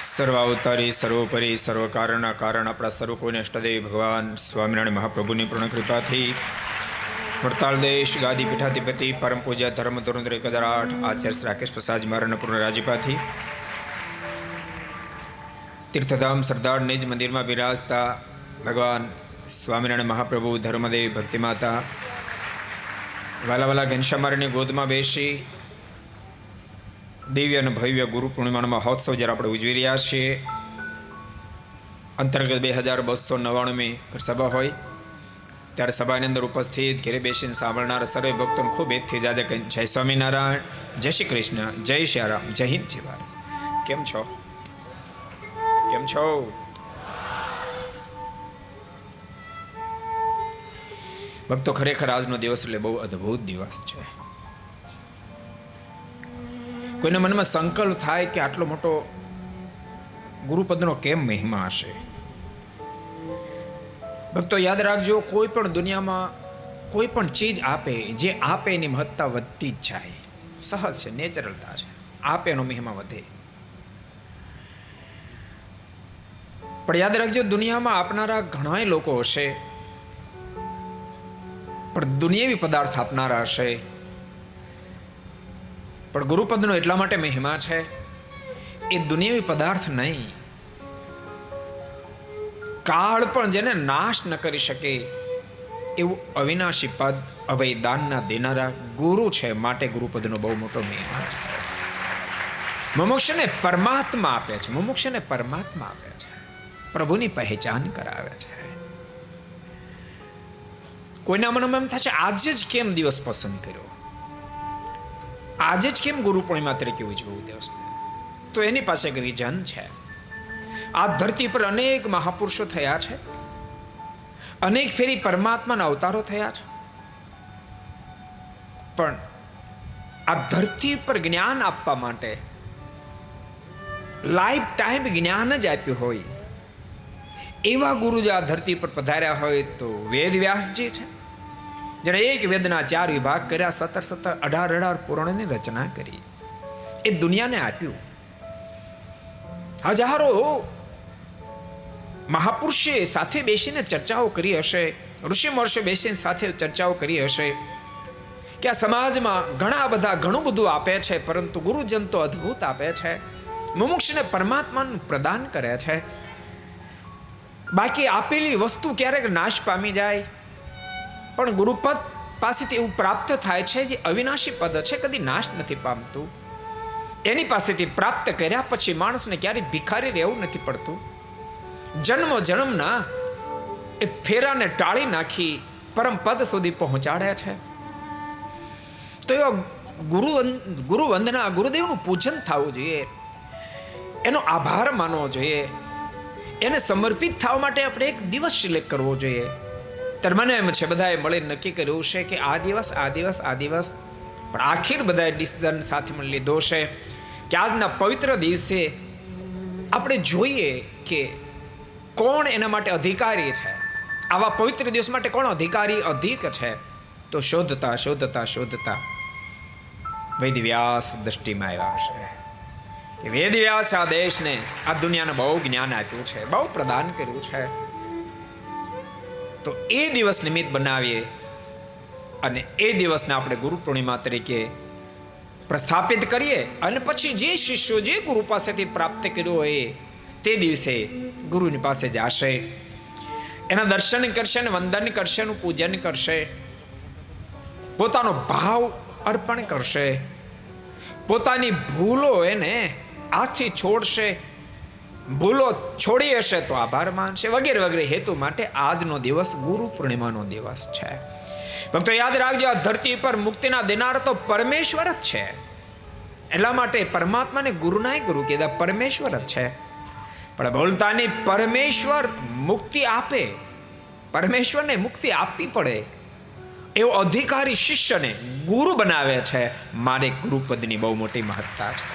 સર્વાવતારી સર્વોપરી સર્વકારણના કારણ આપણા સર્વ કોઈને અષ્ટદેવ ભગવાન સ્વામિનારાયણ મહાપ્રભુની પૂર્ણ કૃપાથી વડતાલ દેશ ગાદી પીઠાધિપતિ પરમ પૂજ્ય ધર્મ ધોરણ 1008 આચાર્ય રાકેશ પ્રસાદ મહારાજના પૂર્ણ રાજીપાથી તીર્થધામ સરદાર નિજ મંદિરમાં બિરાજતા ભગવાન સ્વામિનારાયણ મહાપ્રભુ ધર્મદેવ ભક્તિમાતા વાલા ઘનશ્યામારની ગોદમાં બેસી દિવ્ય અને ભવ્ય ગુરુ પૂર્ણિમાનો મહોત્સવ જ્યારે આપણે ઉજવી રહ્યા છીએ, અંતર્ગત 2299મી સભા હોય ત્યારે સભાની અંદર ઉપસ્થિત ઘેરે બેસીને સાંભળનાર સર્વે ભક્તોને ખૂબ એકથી જાજે કહી જય સ્વામિનારાયણ, જય શ્રી કૃષ્ણ, જય શ્યારામ, જય હિન્દ જય ભારત. કેમ છો? કેમ છો? ભક્તો, ખરેખર આજનો દિવસ એટલે બહુ અદ્ભુત દિવસ છે. કોઈના મનમાં સંકલ્પ થાય કે આટલો મોટો ગુરુપદનો કેમ મહિમા હશે. ભક્તો યાદ રાખજો, કોઈ પણ દુનિયામાં કોઈ પણ ચીજ આપે, જે આપે એની મહત્તા વધતી જ જાય. સહજ છે, નેચરલતા છે. આપે એનો મહિમા વધે. પણ યાદ રાખજો, દુનિયામાં આપનારા ઘણા લોકો હશે, પણ દુનિયાવી પદાર્થ આપનારા હશે. પણ ગુરુપદનો એટલા માટે મહિમા છે, એ દુનિયાવી પદાર્થ નહીં, કાળ પણ જેને નાશ ન કરી શકે એવું અવિનાશી પદ અભય દાનના દેનારા ગુરુ છે. માટે ગુરુપદનો બહુ મોટો મહિમા છે. મુમુક્ષને પરમાત્મા આપે છે, મુમુક્ષને પરમાત્મા આપે છે, પ્રભુની પહેચાન કરાવે છે. કોઈના મનમાં એમ થશે આજે જ કેમ દિવસ પસંદ કર્યો, આજે જ કેમ ગુરુ પૂર્ણિમા તરીકે ઉજવવું દિવસને? તો એની પાસે એક રીઝન છે. આ ધરતી પર અનેક મહાપુરુષો થયા છે, અનેક ફેરી પરમાત્માના અવતારો થયા છે, પણ આ ધરતી પર જ્ઞાન આપવા માટે લાઈફ ટાઈમ જ્ઞાન જ આપ્યું હોય એવા ગુરુ જો આ ધરતી પર પધાર્યા હોય તો વેદ વ્યાસજી છે, જેણે એક વેદના 4 વિભાગ કર્યા, 17 18 પુરાણોની રચના કરી, એ દુનિયાને આપ્યું. હજારો મહાપુરુષે સાથે બેસીને ચર્ચાઓ કરી હશે, ઋષિ મહર્ષિ બેસીને સાથે ચર્ચાઓ કરી હશે કે આ સમાજમાં ઘણું બધું આપે છે, પરંતુ ગુરુજન તો અદ્ભુત આપે છે. મુમુક્ષને પરમાત્માનું પ્રદાન કરે છે. બાકી આપેલી વસ્તુ ક્યારેક નાશ પામી જાય, પણ ગુરુપદ પાસેથી એવું પ્રાપ્ત થાય છે જે અવિનાશી પદ છે, કદી નાશ નથી પામતું. એની પાસેથી પ્રાપ્ત કર્યા પછી માણસને ક્યારેય ભિખારી રહેવું નથી પડતું. જન્મ જન્મના એ ફેરાને ટાળી નાખી પરમ પદ સુધી પહોંચાડે છે. તો એવા ગુરુ વંદના, ગુરુદેવનું પૂજન થવું જોઈએ, એનો આભાર માનવો જોઈએ, એને સમર્પિત થવા માટે આપણે એક દિવસ સિલેક્ટ કરવો જોઈએ. ત્યારે મને એમ છે બધાએ મળીને નક્કી કર્યું છે કે આ દિવસ પણ આખિર બધાએ ડિસિઝન સાથે મને લીધો છે કે આજના પવિત્ર દિવસે આપણે જોઈએ કે કોણ એના માટે અધિકારી છે. આવા પવિત્ર દિવસ માટે કોણ અધિકારી અધિક છે? તો શોધતા વેદ વ્યાસ દ્રષ્ટિમાં આવ્યા છે. વેદ વ્યાસ આ દેશને, આ દુનિયાને બહુ જ્ઞાન આપ્યું છે, બહુ પ્રદાન કર્યું છે. તો એ દિવસ નિમિત્ત બનાવીએ અને એ દિવસને આપણે ગુરુ પૂર્ણિમા તરીકે પ્રસ્થાપિત કરીએ. અને પછી જે શિષ્યો જે ગુરુ પાસેથી પ્રાપ્ત કર્યું હોય તે દિવસે ગુરુની પાસે જશે, એના દર્શન કરશે, અને વંદન કરશે, એનું પૂજન કરશે, પોતાનો ભાવ અર્પણ કરશે, પોતાની ભૂલો એને આજથી છોડશે, ભૂલો છોડી હશે તો આભાર માનશે, વગેરે વગેરે હેતુ માટે આજનો દિવસ ગુરુ પૂર્ણિમાનો દિવસ છે. ભક્તો યાદ રાખજો, આ ધરતી પર મુક્તિના દેનાર તો પરમેશ્વર જ છે. એટલા માટે પરમાત્માને ગુરુનાય ગુરુ કીધા, પરમેશ્વર જ છે. પણ બોલતાની પરમેશ્વર મુક્તિ આપે, પરમેશ્વરને મુક્તિ આપવી પડે એવો અધિકારી શિષ્યને ગુરુ બનાવે છે. મારે ગુરુપદની બહુ મોટી મહત્તા છે.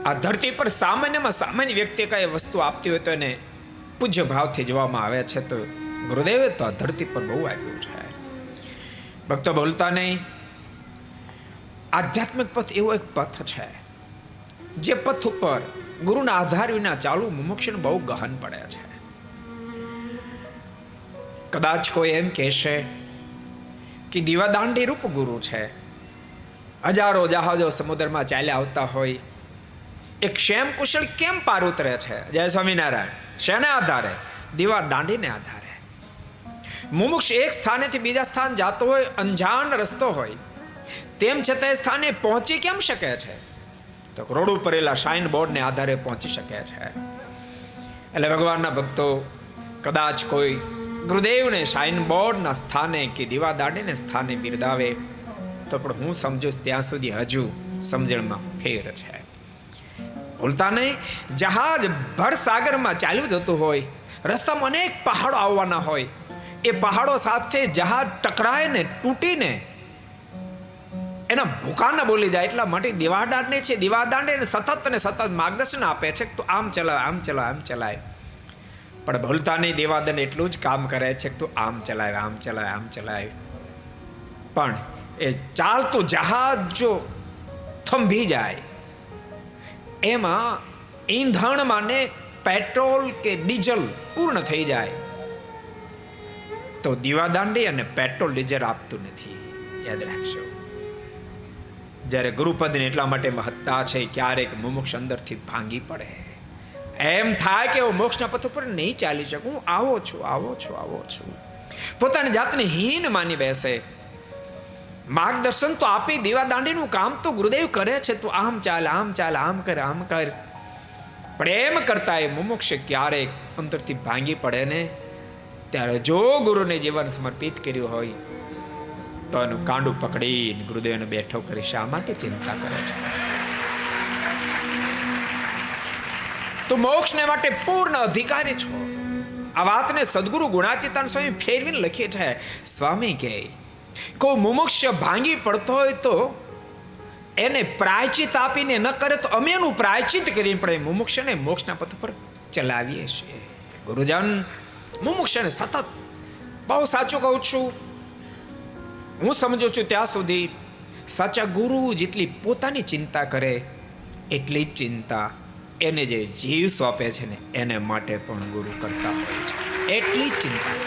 આ ધરતી પર સામાન્યમાં સામાન્ય વ્યક્તિ કઈ વસ્તુ આપતી હોય તો એને પૂજ્ય ભાવથી જોવામાં આવે છે. તો ગુરુદેવે તો આ ધરતી પર બહુ આપ્યું છે. ભક્તો બોલતા નહીં, આધ્યાત્મિક પથ એવો એક પથ છે જે પથ ઉપર ગુરુના આધાર વિના ચાલવું મુમુક્ષુને બહુ ગહન પડે છે. કદાચ કોઈ એમ કહેશે કે દીવાદાંડી રૂપ ગુરુ છે. હજારો જહાજો સમુદ્રમાં ચાલ્યા આવતા હોય, એક ક્ષેમ કુશળ કેમ પાર ઉતરે છે? જય સ્વામિનારાયણ. શેને આધારે? દીવાદાંડીને આધારે. મુમુક્ષ એક સ્થાનેથી બીજા સ્થાન જતો હોય, અંજાન રસ્તો હોય, તેમ છતાં એ સ્થાને પહોંચી કેમ શકે છે? તો રોડ ઉપર એલા સાઇન બોર્ડને આધારે પહોંચી શકે છે. એટલે ભગવાનના ભક્તો કદાચ કોઈ ગુરુદેવને સાઇન બોર્ડના સ્થાને કે દીવાદાંડીને સ્થાને બિરદાવે તો પણ હું સમજુ ત્યાં સુધી હજુ સમજણમાં ફેર છે. ભૂલતા નહીં, જહાજ ભર સાગરમાં ચાલ્યું જતું હોય, રસ્તામાં અનેક પહાડો આવવાના હોય, એ પહાડો સાથે જહાજ ટકરાય ને તૂટીને એના ભૂકાના બોલી જાય. એટલા માટે દીવાદાંડને છે, દીવાદાંડે સતત અને સતત માર્ગદર્શન આપે છે કે તું આમ ચલાય, આમ ચલાય, આમ ચલાય. પણ ભૂલતા નહીં, દીવાદાંડ એટલું જ કામ કરે છે કે તું આમ ચલાય, આમ ચલાય, આમ ચલાય. પણ એ ચાલતું જહાજ જો થંભી જાય, એમાં ઈંધણમાં ને પેટ્રોલ કે ડીઝલ પૂર્ણ થઈ જાય તો દીવાદાંડી અને પેટ્રોલ ડીઝલ આપતું નથી. યાદ રાખશો. જ્યારે ગુરુપદની એટલા માટે મહત્તા છે, ક્યારેક મુમુક્ષ અંદરથી ભાંગી પડે, એમ થાય કે હું મોક્ષના પથ ઉપર નહીં ચાલી શકું, આવો છું, આવો છું, આવો છું. પોતાની જાતને હીન માની બેસે. માર્ગદર્શન તો આપી, દીવાદાંડીનું કામ તો ગુરુદેવ કરે છે, તું આમ ચાલ, આમ ચાલ, આમ કર, આમ કર. પણ એમ કરતા એ મુમુક્ષ ક્યારેક અંતરથી ભાંગી પડે ને, ત્યારે જો ગુરુને જીવન સમર્પિત કર્યું હોય તો એનું કાંડું પકડીને ગુરુદેવને બેઠો કરી શા માટે ચિંતા કરે છે? તો મોક્ષને માટે પૂર્ણ અધિકારી છો. આ વાતને સદગુરુ ગુણાતીતાન સ્વામી ફેરવીને લખી છે. સ્વામી કહે કોઈ મુમુક્ષ ભાંગી પડતો હોય તો એને પ્રાયચિત આપીને ન કરે તો અમે એનું પ્રાયચિત કરીને પડે મુમુક્ષને મોક્ષના પથ પર ચલાવીએ છીએ. ગુરુજન મુમુક્ષને સતત, બહુ સાચું કહું છું, હું સમજુ છું ત્યાં સુધી સાચા ગુરુ જેટલી પોતાની ચિંતા કરે એટલી જ ચિંતા એને જે જીવ સોંપે છે ને એને માટે પણ ગુરુ કરતા હોય છે. એટલી જ ચિંતા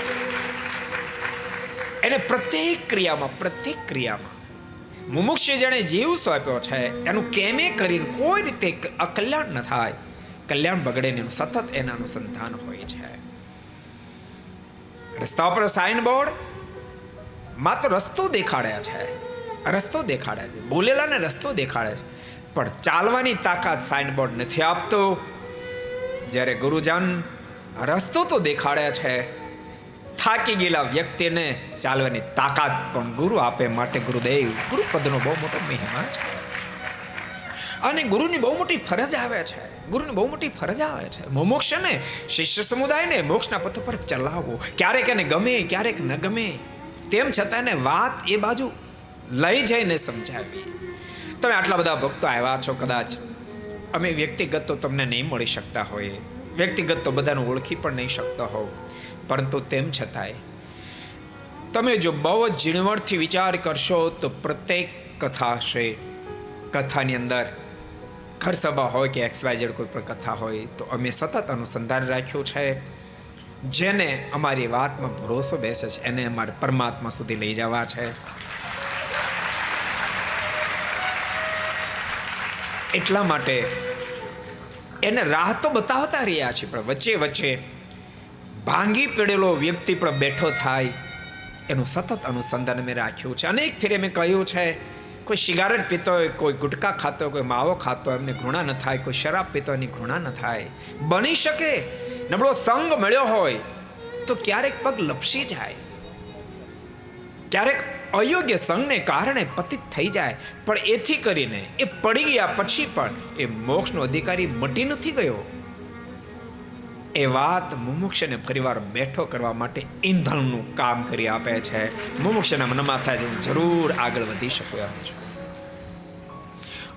એને પ્રત્યેક ક્રિયામાં મુમુક્ષે જેણે જીવ સોંપ્યો છે એનું કેમે કરીને કોઈ રીતે અકલ્યાણ ન થાય, કલ્યાણ બગડે ને સતત એના અનુસંધાન હોય છે. રસ્તા પર સાઇન બોર્ડ માત્ર રસ્તો દેખાડ્યા છે, બોલેલાને રસ્તો દેખાડે છે, પણ ચાલવાની તાકાત સાઇન બોર્ડ નથી આપતો. જ્યારે ગુરુજન રસ્તો તો દેખાડે છે, થાકી ગયેલા વ્યક્તિને ચાલવાની તાકાત પણ ગુરુ આપે. માટે ગુરુદેવ ગુરુપદનો બહુ મોટો મહિમા છે અને ગુરુની બહુ મોટી ફરજ આવે છે. મુમુક્ષને, શિષ્ય સમુદાયને મોક્ષના પથ પર ચલાવવો. ક્યારેક એને ગમે, ક્યારેક ન ગમે, તેમ છતાં એને વાત એ બાજુ લઈ જઈને સમજાવી. તમે આટલા બધા ભક્તો આવ્યા છો, કદાચ અમે વ્યક્તિગત તો તમને નહીં મળી શકતા હોઈએ, વ્યક્તિગત તો બધાને ઓળખી પણ નહીં શકતા હોવ, પરંતુ તેમ છતાંય તમે જો બહુ જ ઝીણવટથી વિચાર કરશો તો પ્રત્યેક કથા છે, કથાની અંદર ઘર સભા હોય કે XYZ કોઈ પણ કથા હોય તો અમે સતત અનુસંધાન રાખ્યું છે. જેને અમારી વાતમાં ભરોસો બેસે છે એને અમારે પરમાત્મા સુધી લઈ જવા છે. એટલા માટે એને રાહ તો બતાવતા રહ્યા છે, પણ વચ્ચે વચ્ચે ભાંગી પડેલો વ્યક્તિ પણ બેઠો થાય એનું સતત અનુસંધાન મેં રાખ્યું છે. અનેક ફેરે મેં કહ્યું છે, કોઈ સિગારેટ પીતો હોય, કોઈ ગુટકા ખાતો હોય, કોઈ માવો ખાતો હોય, એમને ઘૃણા ન થાય, કોઈ શરાબ પીતો એની ઘૃણા ન થાય. બની શકે નબળો સંગ મળ્યો હોય તો ક્યારેક પગ લપસી જાય, ક્યારેક અયોગ્ય સંગને કારણે પતિત થઈ જાય, પણ એથી કરીને એ પડી ગયા પછી પણ એ મોક્ષનો અધિકારી મટી નથી ગયો. એ વાત મુમુક્ષને ફરીવાર બેઠો કરવા માટે ઈંધણનું કામ કરી આપે છે. મુમુક્ષના મનમાં થાય છે હું જરૂર આગળ વધી શકું એમ છું.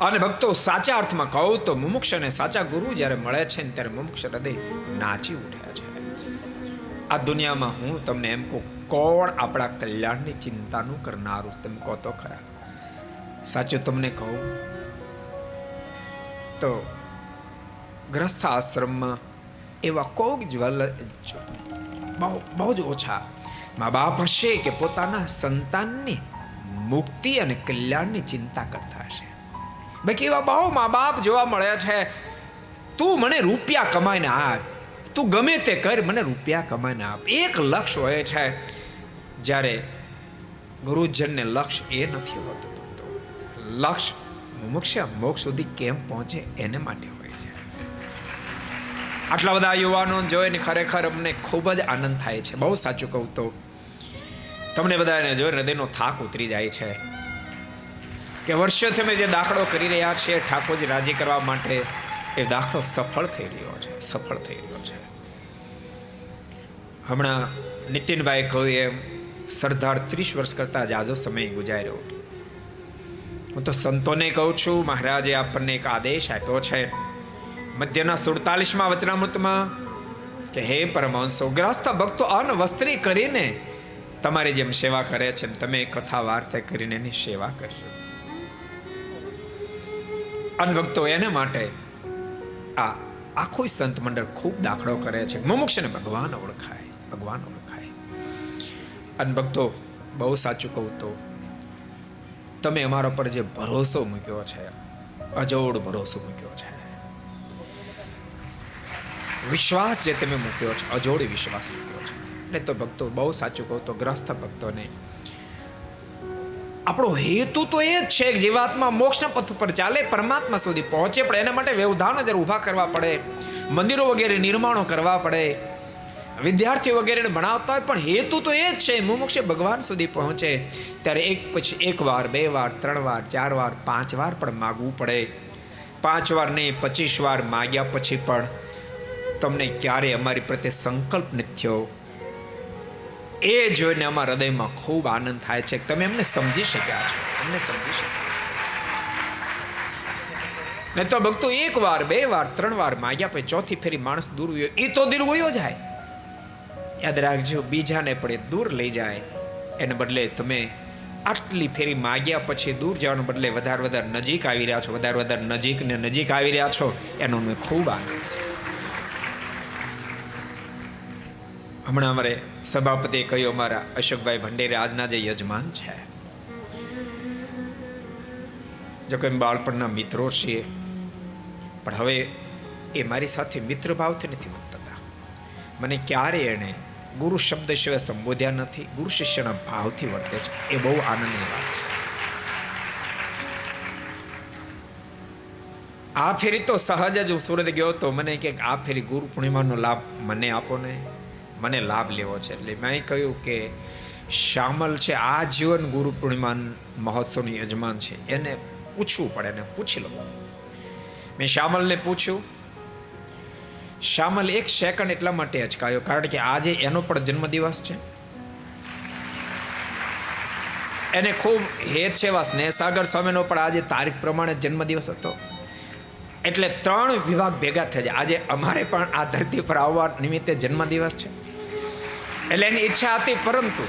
અને ભક્તો સાચા અર્થમાં કહું તો મુમુક્ષને સાચા ગુરુ જ્યારે મળે છે ને ત્યારે મુમુક્ષ હૃદય નાચી ઉઠ્યા છે. આ દુનિયામાં હું તમને એમ કહું, કોણ આપણા કલ્યાણની ચિંતાનું કરનારું? તમે કહો તો ખરા. સાચું તમને કહું, તો ગ્રસ્થ આશ્રમમાં એવા કોક બહુ જ ઓછા મા બાપ હશે કે પોતાના સંતાનની મુક્તિ અને કલ્યાણની ચિંતા કરતા હશે. બાકી એવા બહુ મા બાપ જોવા મળ્યા છે, તું મને રૂપિયા કમાઈને આપ, તું ગમે તે કર, મને રૂપિયા કમાઈને આપ. એક લક્ષ્ય હોય છે, જ્યારે ગુરુજનને લક્ષ્ય એ નથી હોતું. લક્ષ્ય મુમુક્ષ મોક્ષ સુધી કેમ પહોંચે એને માટે હોય છે. આટલા બધા યુવાનો જોઈને ખરેખર અમને ખૂબ જ આનંદ થાય છે. બહુ સાચું કહું તો તમને બધાને જોઈને હૃદયનો થાક ઉતરી જાય છે કે વર્ષોથી અમે જે દાખલો કરી રહ્યા છીએ ઠાકોરજી રાજી કરવા માટે, એ દાખલો સફળ થઈ રહ્યો છે, સફળ થઈ રહ્યો છે. હમણાં નીતિનભાઈ કહ્યું એમ સરદાર 30 વર્ષ કરતા જાજો સમય ગુજાર્યો. હું તો સંતોને કહું છું, મહારાજે આપણને એક આદેશ આપ્યો છે મધ્યના 47મા વચનામૃતમાં કે હે પરમહંસો, ગ્રસ્ત ભક્તો અન્ન વસ્ત્રી કરીને તમારી જેમ સેવા કરે છે, તમે કથા વાર્તા કરીને એની સેવા કરજો. અનભક્તો એને માટે આ આખું સંત મંડળ ખૂબ દાખલો કરે છે. મુમુક્ષને ભગવાન ઓળખાય, ભગવાન ઓળખાય. અનભક્તો બહુ સાચું કહું તો તમે અમારા પર જે ભરોસો મૂક્યો છે, અજોડ ભરોસો મૂક્યો છે, વિશ્વાસ જે તમે મૂક્યો છે, અજોડ વિશ્વાસ મૂક્યો છે. એટલે તો ભક્તો બહુ સાચું કહું તો ગ્રસ્ત ભક્તોને આપણો હેતુ તો એ જ છે કે જીવાત્મા મોક્ષના પથ ઉપર ચાલે, પરમાત્મા સુધી પહોંચે. પણ એના માટે વ્યવધાનો જ્યારે ઊભા કરવા પડે, મંદિરો વગેરે નિર્માણો કરવા પડે, વિદ્યાર્થીઓ વગેરેને ભણાવતા હોય, પણ હેતુ તો એ જ છે મુમુક્ષ ભગવાન સુધી પહોંચે. ત્યારે એક પછી 1 વાર 2 વાર 3 વાર 4 વાર 5 વાર પણ માગવું પડે. 5 વાર નહીં, 25 વાર માગ્યા પછી પણ તમને ક્યારે અમારી પ્રત્યે સંકલ્પ નથી થયો, એ જોઈને અમારા હૃદયમાં ખૂબ આનંદ થાય છે કે તમે એમને સમજી શક્યા છો, એમને સમજી શક્યા. નહીં તો ભક્તો 1 વાર 2 વાર 3 વાર માગ્યા પછી ચોથી ફેરી માણસ દૂર ગયો, એ તો દૂર ગયો જાય. યાદ રાખજો, બીજાને પણ દૂર લઈ જાય, એને બદલે તમે આટલી ફેરી માગ્યા પછી દૂર જવાને બદલે વધારે નજીક આવી રહ્યા છો, વધારે નજીક આવી રહ્યા છો, એનો મને ખૂબ આનંદ છે. હમણાં અમારે સભાપતિએ કહ્યું, અમારા અશોકભાઈ ભંડેરે આજના જે યજમાન છે, જો કે બાળપણના મિત્રો છીએ, પણ હવે એ મારી સાથે મિત્ર ભાવથી નથી વર્તતા. મને ક્યારે એને ગુરુ શબ્દ સિવાય સંબોધ્યા નથી, ગુરુ શિષ્યના ભાવથી વર્તે છે. એ બહુ આનંદની વાત છે. આ ફેરી તો સહજ જ હું સુરત ગયો તો મને કે આ ફેરી ગુરુ પૂર્ણિમાનો લાભ મને આપો ને, મને લાભ લેવો છે. એટલે મેં કહ્યું કે શામલ છે આ જીવન ગુરુ પૂર્ણિમા મહોત્સવનું યજમાન છે, એને પૂછવું પડે, એને પૂછી લો. મેં શામલને પૂછ્યું. શામલ 1 સેકન્ડ એટલા માટે અચકાયો કારણ કે આજે એનો પણ જન્મદિવસ છે. એને ખૂબ હેત છે એવા સ્નેહસાગર સ્વામીનો પણ આજે તારીખ પ્રમાણે જન્મદિવસ હતો. એટલે 3 વિભાગ ભેગા થઈ જાય. આજે અમારે પણ આ ધરતી પર આવવા નિમિત્તે જન્મદિવસ છે. એટલે એની ઈચ્છા હતી, પરંતુ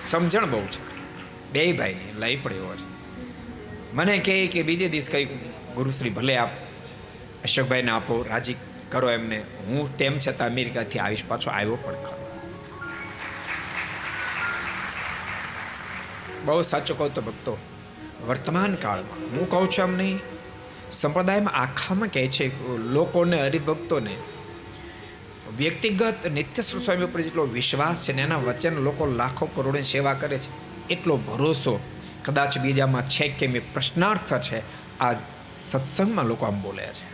સમજણ બહુ છે બે ભાઈની, લઈ પડ્યો છે. મને કહે કે બીજે દિવસ કઈ ગુરુશ્રી ભલે આપ અશોકભાઈને આપો, રાજી કરો એમને. હું તેમ છતાં અમેરિકાથી આવીશ, પાછો આવ્યો પણ ખરો. બહુ સાચું કહું તો ભક્તો, વર્તમાન કાળમાં હું કહું છું એમ નહીં, સંપ્રદાયમાં આખામાં કહે છે લોકોને, હરિભક્તોને વ્યક્તિગત નિત્યશ્રી સ્વામી ઉપર જેટલો વિશ્વાસ છે ને એના વચન લોકો લાખો કરોડોની સેવા કરે છે, એટલો ભરોસો કદાચ બીજામાં છે કે મેં પ્રશ્નાર્થ છે આ સત્સંગમાં લોકો આમ બોલે છે.